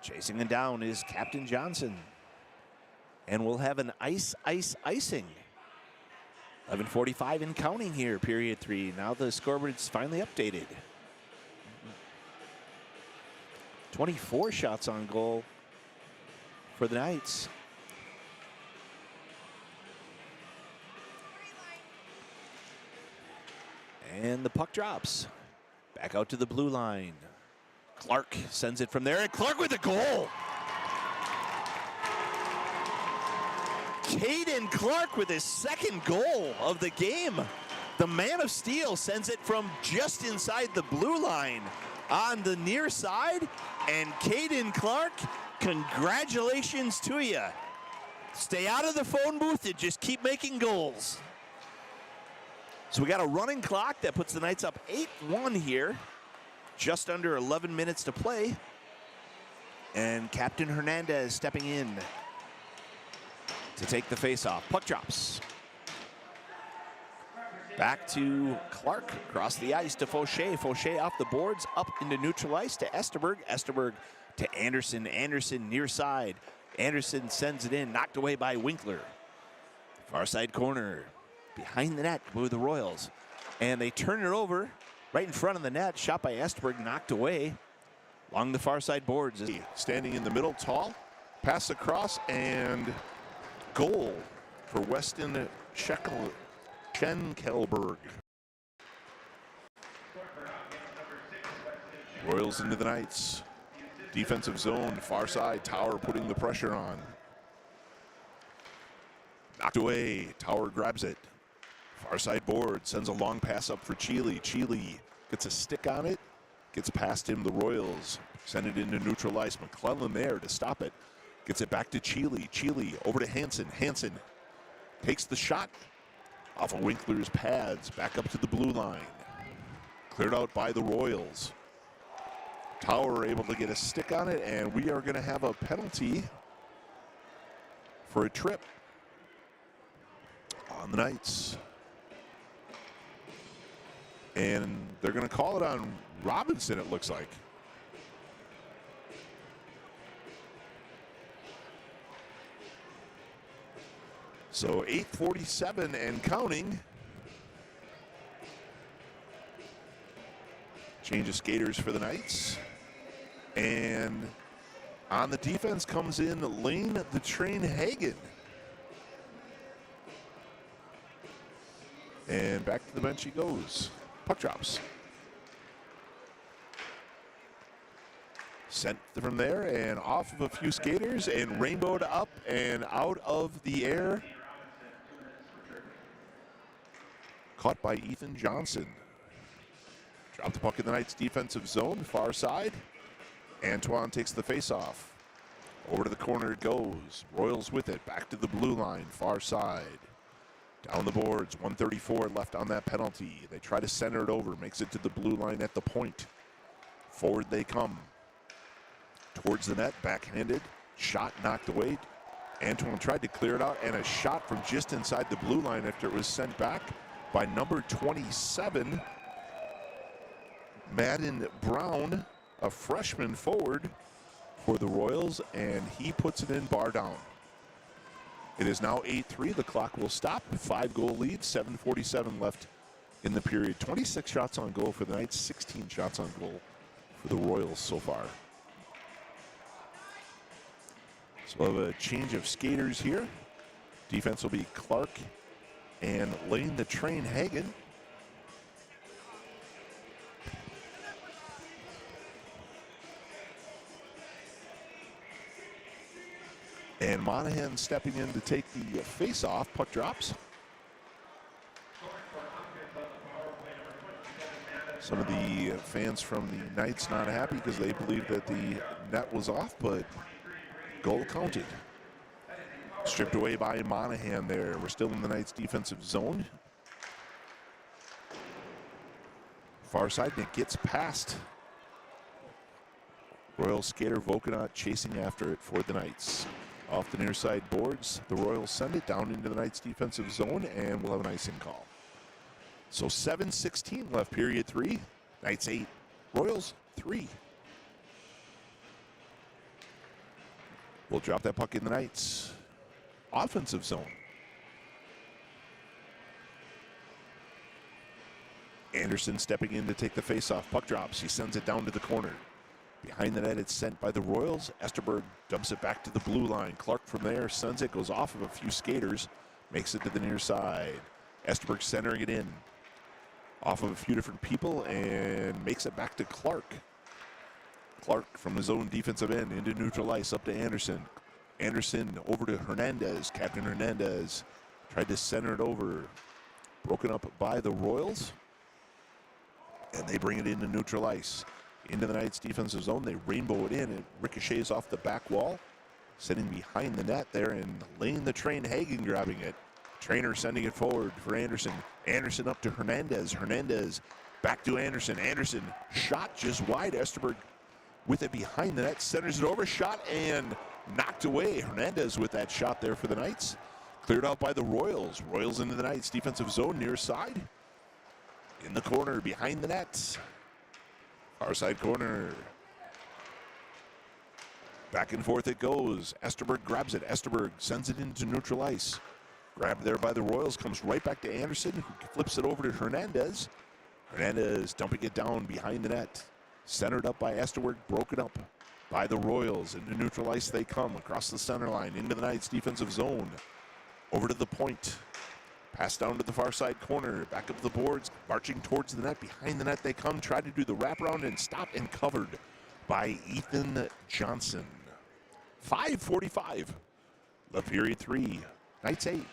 Chasing it down is Captain Johnson. And we'll have an icing. 11:45 and counting here, period 3. Now the scoreboard's finally updated. 24 shots on goal for the Knights. And the puck drops. Back out to the blue line. Clark sends it from there, and Clark with a goal. Caden Clark with his 2nd goal of the game. The man of steel sends it from just inside the blue line on the near side. And Caden Clark, congratulations to you. Stay out of the phone booth and just keep making goals. So we got a running clock that puts the Knights up 8-1 here. Just under 11 minutes to play. And Captain Hernandez stepping in to take the face-off. Puck drops. Back to Clark, across the ice to Fauché. Fauché off the boards, up into neutral ice to Esterberg. Esterberg to Anderson. Anderson near side. Anderson sends it in, knocked away by Winkler. Far side corner, behind the net with the Royals. And they turn it over right in front of the net. Shot by Esterberg, knocked away along the far side boards. Standing in the middle, tall, pass across, and goal for Weston Schenkelberg. Royals into the Knights. Defensive zone, far side, Tower putting the pressure on. Knocked away, Tower grabs it. Far side board, sends a long pass up for Chile. Chile gets a stick on it, gets past him, the Royals. Send it into neutral ice. McClellan there to stop it. Gets it back to Chile. Chile over to Hansen. Hansen takes the shot off of Winkler's pads, back up to the blue line. Cleared out by the Royals. Tower able to get a stick on it, and we are going to have a penalty for a trip on the Knights. And they're going to call it on Robinson, it looks like. So 8:47 and counting. Change of skaters for the Knights. And on the defense comes in Lane the Train Hagen. And back to the bench he goes. Puck drops. Sent from there and off of a few skaters and rainbowed up and out of the air. Caught by Ethan Johnson. Drop the puck in the Knights' defensive zone, far side. Antoine takes the face-off. Over to the corner it goes. Royals with it, back to the blue line, far side. Down the boards, 1:34 left on that penalty. They try to center it over, makes it to the blue line at the point. Forward they come. Towards the net, backhanded. Shot knocked away. Antoine tried to clear it out, and a shot from just inside the blue line after it was sent back by number 27, Madden Brown, a freshman forward for the Royals, and he puts it in bar down. It is now 8-3. The clock will stop. 5-goal lead, 7:47 left in the period. 26 shots on goal for the Knights, 16 shots on goal for the Royals so far. So we'll have a change of skaters here. Defense will be Clark and Lane the Train Hagen. And Monahan stepping in to take the face-off. Puck drops. Some of the fans from the Knights not happy because they believe that the net was off, but goal counted. Stripped away by Monahan there. We're still in the Knights' defensive zone. Far side, and it gets past Royal skater Vokenot chasing after it for the Knights. Off the near side boards, the Royals send it down into the Knights' defensive zone, and we'll have an icing call. So 7:16 left, period 3. Knights 8, Royals 3. We'll drop that puck in the Knights' offensive zone. Anderson stepping in to take the face-off. Puck drops. He sends it down to the corner. Behind the net, it's sent by the Royals. Esterberg dumps it back to the blue line. Clark from there sends it, goes off of a few skaters, makes it to the near side. Esterberg centering it in. Off of a few different people and makes it back to Clark. Clark from his own defensive end into neutral ice up to Anderson. Anderson over to Hernandez. Captain Hernandez tried to center it over. Broken up by the Royals. And they bring it into neutral ice. Into the Knights' defensive zone. They rainbow it in. It ricochets off the back wall. Sending behind the net there and Lane the Train Hagen grabbing it. Trainer sending it forward for Anderson. Anderson up to Hernandez. Hernandez back to Anderson. Anderson shot just wide. Esterberg with it behind the net. Centers it over. Shot and knocked away. Hernandez with that shot there for the Knights. Cleared out by the Royals. Royals into the Knights' defensive zone near side. In the corner, behind the net. Far side corner. Back and forth it goes. Esterberg grabs it. Esterberg sends it into neutral ice. Grabbed there by the Royals, comes right back to Anderson, who flips it over to Hernandez. Hernandez dumping it down behind the net. Centered up by Esterberg, broken up by the Royals. Into neutral ice they come, across the center line, into the Knights' defensive zone. Over to the point. Pass down to the far side corner, back up the boards, marching towards the net. Behind the net they come, try to do the wraparound and stopped and covered by Ethan Johnson. 5:45. Left period 3. Knights 8.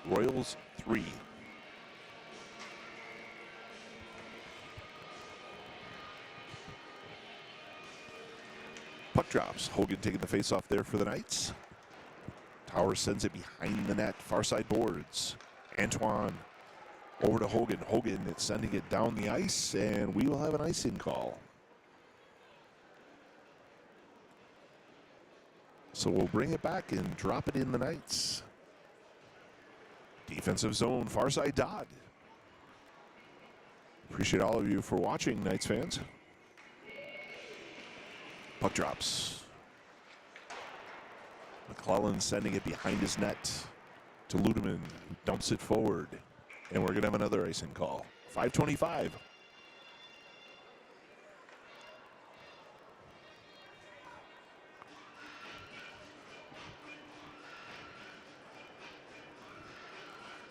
Royals 3. Puck drops. Hogan taking the face off there for the Knights. Tower sends it behind the net. Far side boards. Antoine over to Hogan. Hogan is sending it down the ice, and we will have an icing call. So we'll bring it back and drop it in the Knights. Defensive zone, far side dot. Appreciate all of you for watching, Knights fans. Puck drops. McClellan sending it behind his net to Ludeman, who dumps it forward. And we're going to have another icing call. 5:25.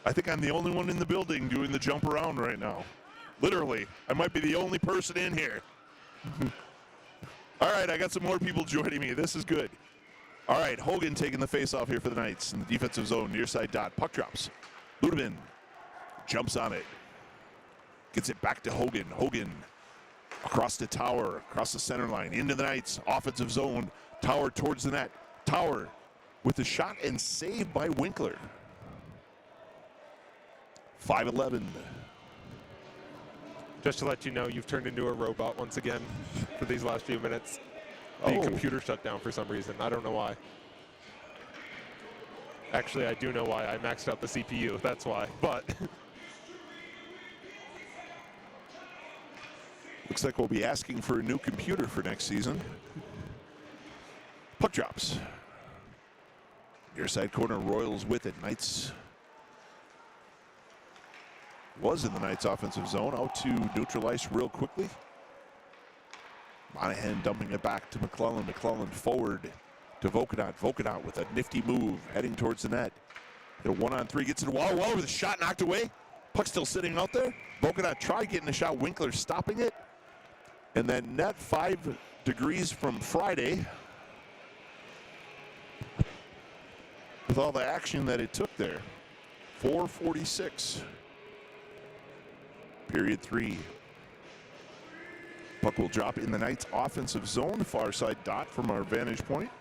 I think I'm the only one in the building doing the jump around right now. Literally, I might be the only person in here. All right, I got some more people joining me. This is good. All right, Hogan taking the face off here for the Knights in the defensive zone, near side dot. Puck drops. Ludeman jumps on it. Gets it back to Hogan. Hogan across the Tower, across the center line, into the Knights. Offensive zone. Tower towards the net. Tower with the shot and save by Winkler. 5:11. Just to let you know, you've turned into a robot once again for these last few minutes. The computer shut down for some reason. I don't know why. Actually, I do know why. I maxed out the CPU. That's why. But looks like we'll be asking for a new computer for next season. Puck drops. Near side corner, Royals with it. Knights was in the Knights offensive zone. Out to neutral ice real quickly. Monahan dumping it back to McClellan. McClellan forward to Vokanot. Vokanot with a nifty move heading towards the net. The 1-on-3 gets it. Waller with a shot knocked away. Puck still sitting out there. Vokanot tried getting a shot. Winkler stopping it. And then net 5 degrees from Friday. With all the action that it took there. 4:46. Period 3. Puck will drop in the Knights offensive zone, far side dot from our vantage point.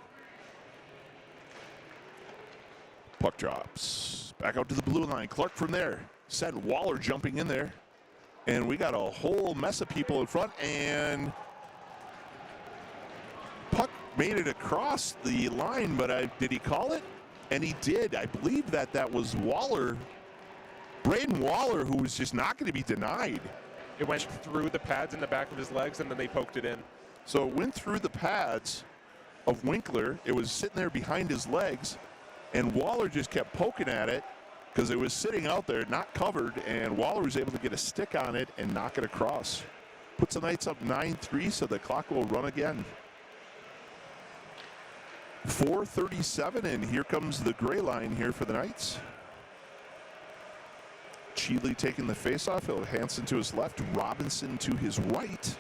Puck drops. Back out to the blue line. Clark from there. Set Waller jumping in there. And we got a whole mess of people in front. And puck made it across the line, but did he call it? And he did. I believe that was Waller. Braden Waller, who was just not going to be denied. it went through the pads in the back of his legs, and then they poked it in. So it went through the pads of Winkler. It was sitting there behind his legs, and Waller just kept poking at it because it was sitting out there, not covered, and Waller was able to get a stick on it and knock it across. Puts the Knights up 9-3, so the clock will run again. 4:37, and here comes the gray line here for the Knights. Cheeley taking the faceoff. He'll have Hansen to his left, Robinson to his right.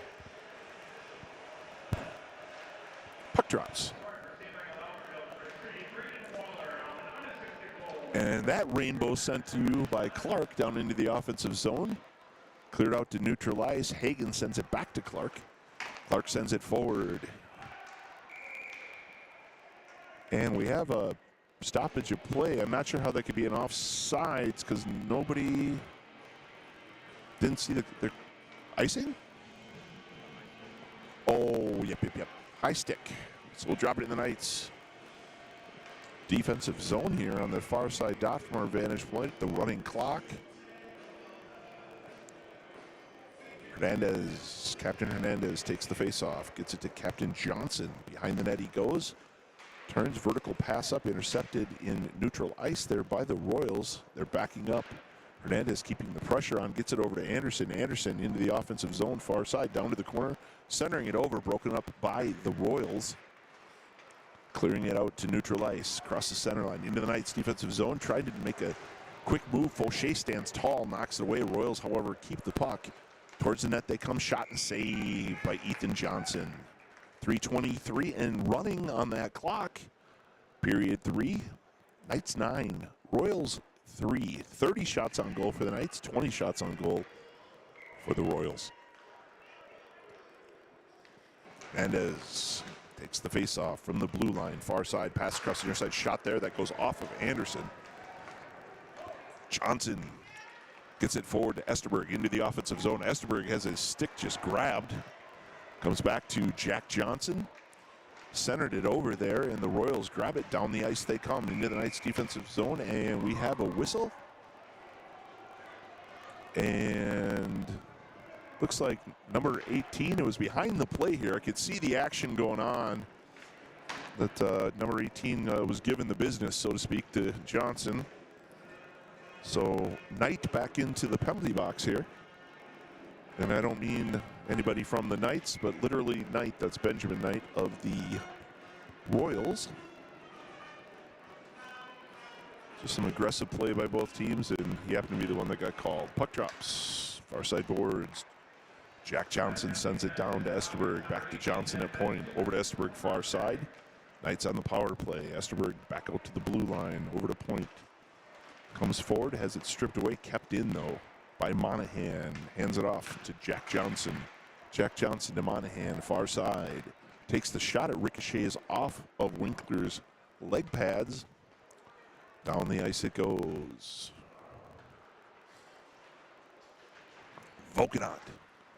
Puck drops. And that rainbow sent to you by Clark down into the offensive zone. Cleared out to neutral ice. Hagen sends it back to Clark. Clark sends it forward. And we have a stoppage of play. I'm not sure how that could be an offsides because nobody didn't see the icing. Oh, yep. High stick. So we'll drop it in the Knights. Defensive zone here on the far side dot from our vantage point. The running clock. Hernandez, Captain Hernandez takes the face-off, gets it to Captain Johnson. Behind the net he goes, turns vertical pass up, intercepted in neutral ice there by the Royals. They're backing up. Hernandez keeping the pressure on, gets it over to Anderson. Anderson into the offensive zone, far side, down to the corner, centering it over, broken up by the Royals. Clearing it out to neutral ice, across the center line, into the Knights' defensive zone, tried to make a quick move. Fauché stands tall, knocks it away. Royals, however, keep the puck. Towards the net they come, shot and save by Ethan Johnson. 3:23 and running on that clock. Period 3, Knights 9, Royals 3. 30 shots on goal for the Knights, 20 shots on goal for the Royals. Hernandez takes the face-off from the blue line, far side, pass across the near side, shot there, that goes off of Anderson. Johnson gets it forward to Esterberg into the offensive zone. Esterberg has his stick just grabbed. Comes back to Jack Johnson. Centered it over there, and the Royals grab it. Down the ice they come into the Knights' defensive zone, and we have a whistle. And looks like number 18, it was behind the play here. I could see the action going on. That number 18 was given the business, so to speak, to Johnson. So Knight back into the penalty box here. And I don't mean anybody from the Knights, but literally Knight, that's Benjamin Knight of the Royals. Just some aggressive play by both teams, and he happened to be the one that got called. Puck drops, far side boards. Jack Johnson sends it down to Esterberg, back to Johnson at point, over to Esterberg far side. Knights on the power play. Esterberg back out to the blue line, over to point. Comes forward, has it stripped away, kept in though by Monahan. Hands it off to Jack Johnson. Jack Johnson to Monahan, far side. Takes the shot, it ricochets off of Winkler's leg pads. Down the ice it goes. Volkanot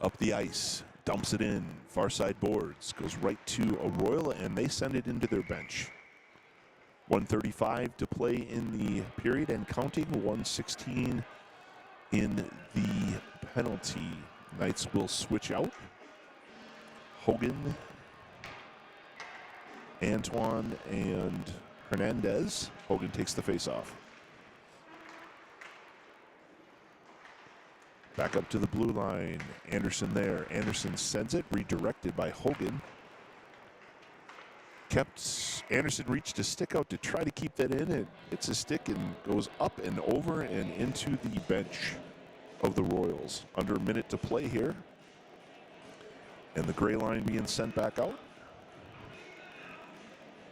up the ice, dumps it in, far side boards, goes right to a Royal, and they send it into their bench. 1:35 to play in the period and counting. 1:16 in the penalty. Knights will switch out. Hogan, Antoine, and Hernandez. Hogan takes the face-off. Back up to the blue line. Anderson there. Anderson sends it, redirected by Hogan. Anderson reached a stick out to try to keep that in. It hits a stick and goes up and over and into the bench of the Royals. Under a minute to play here. And the gray line being sent back out.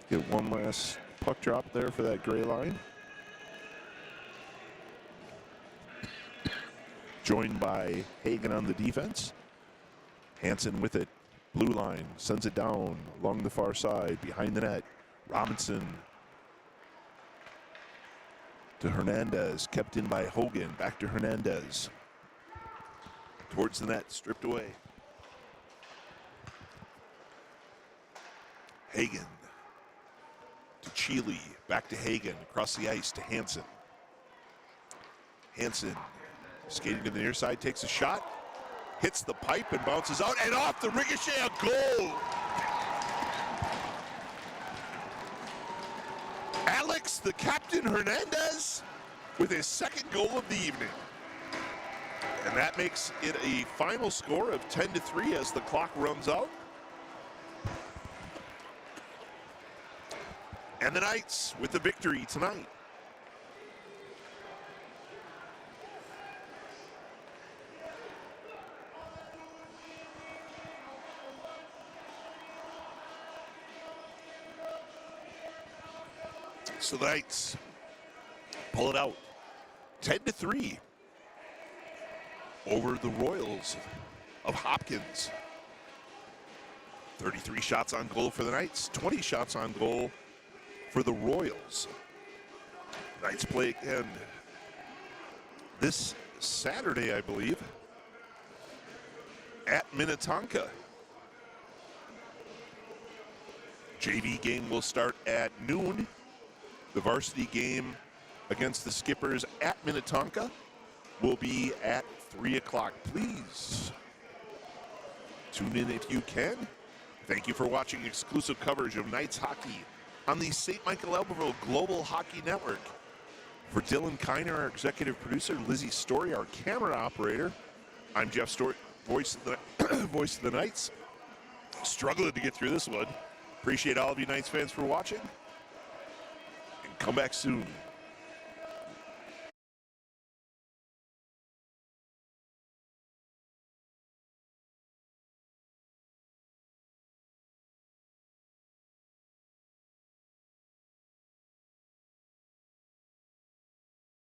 Get one last puck drop there for that gray line. Joined by Hagen on the defense. Hansen with it. Blue line sends it down along the far side behind the net. Robinson to Hernandez, kept in by Hogan. Back to Hernandez. Towards the net, stripped away. Hagen to Cheely, back to Hagen, across the ice to Hansen. Hansen skating to the near side, takes a shot. Hits the pipe and bounces out, and off the ricochet, a goal! Alex, the Captain Hernandez, with his second goal of the evening. And that makes it a final score of 10-3 as the clock runs out. And the Knights with the victory tonight. So the Knights pull it out, 10-3 over the Royals of Hopkins. 33 shots on goal for the Knights, 20 shots on goal for the Royals. Knights play again this Saturday, I believe, at Minnetonka. JV game will start at noon. The varsity game against the Skippers at Minnetonka will be at 3 o'clock. Please Tune in if you can. Thank you for watching exclusive coverage of Knights hockey on the St. Michael Albertville Global Hockey Network. For Dylan Kiner, our executive producer, Lizzie Story, our camera operator, I'm Jeff Story, voice of the Knights. Struggling to get through this one. Appreciate all of you Knights fans for watching. And come back soon.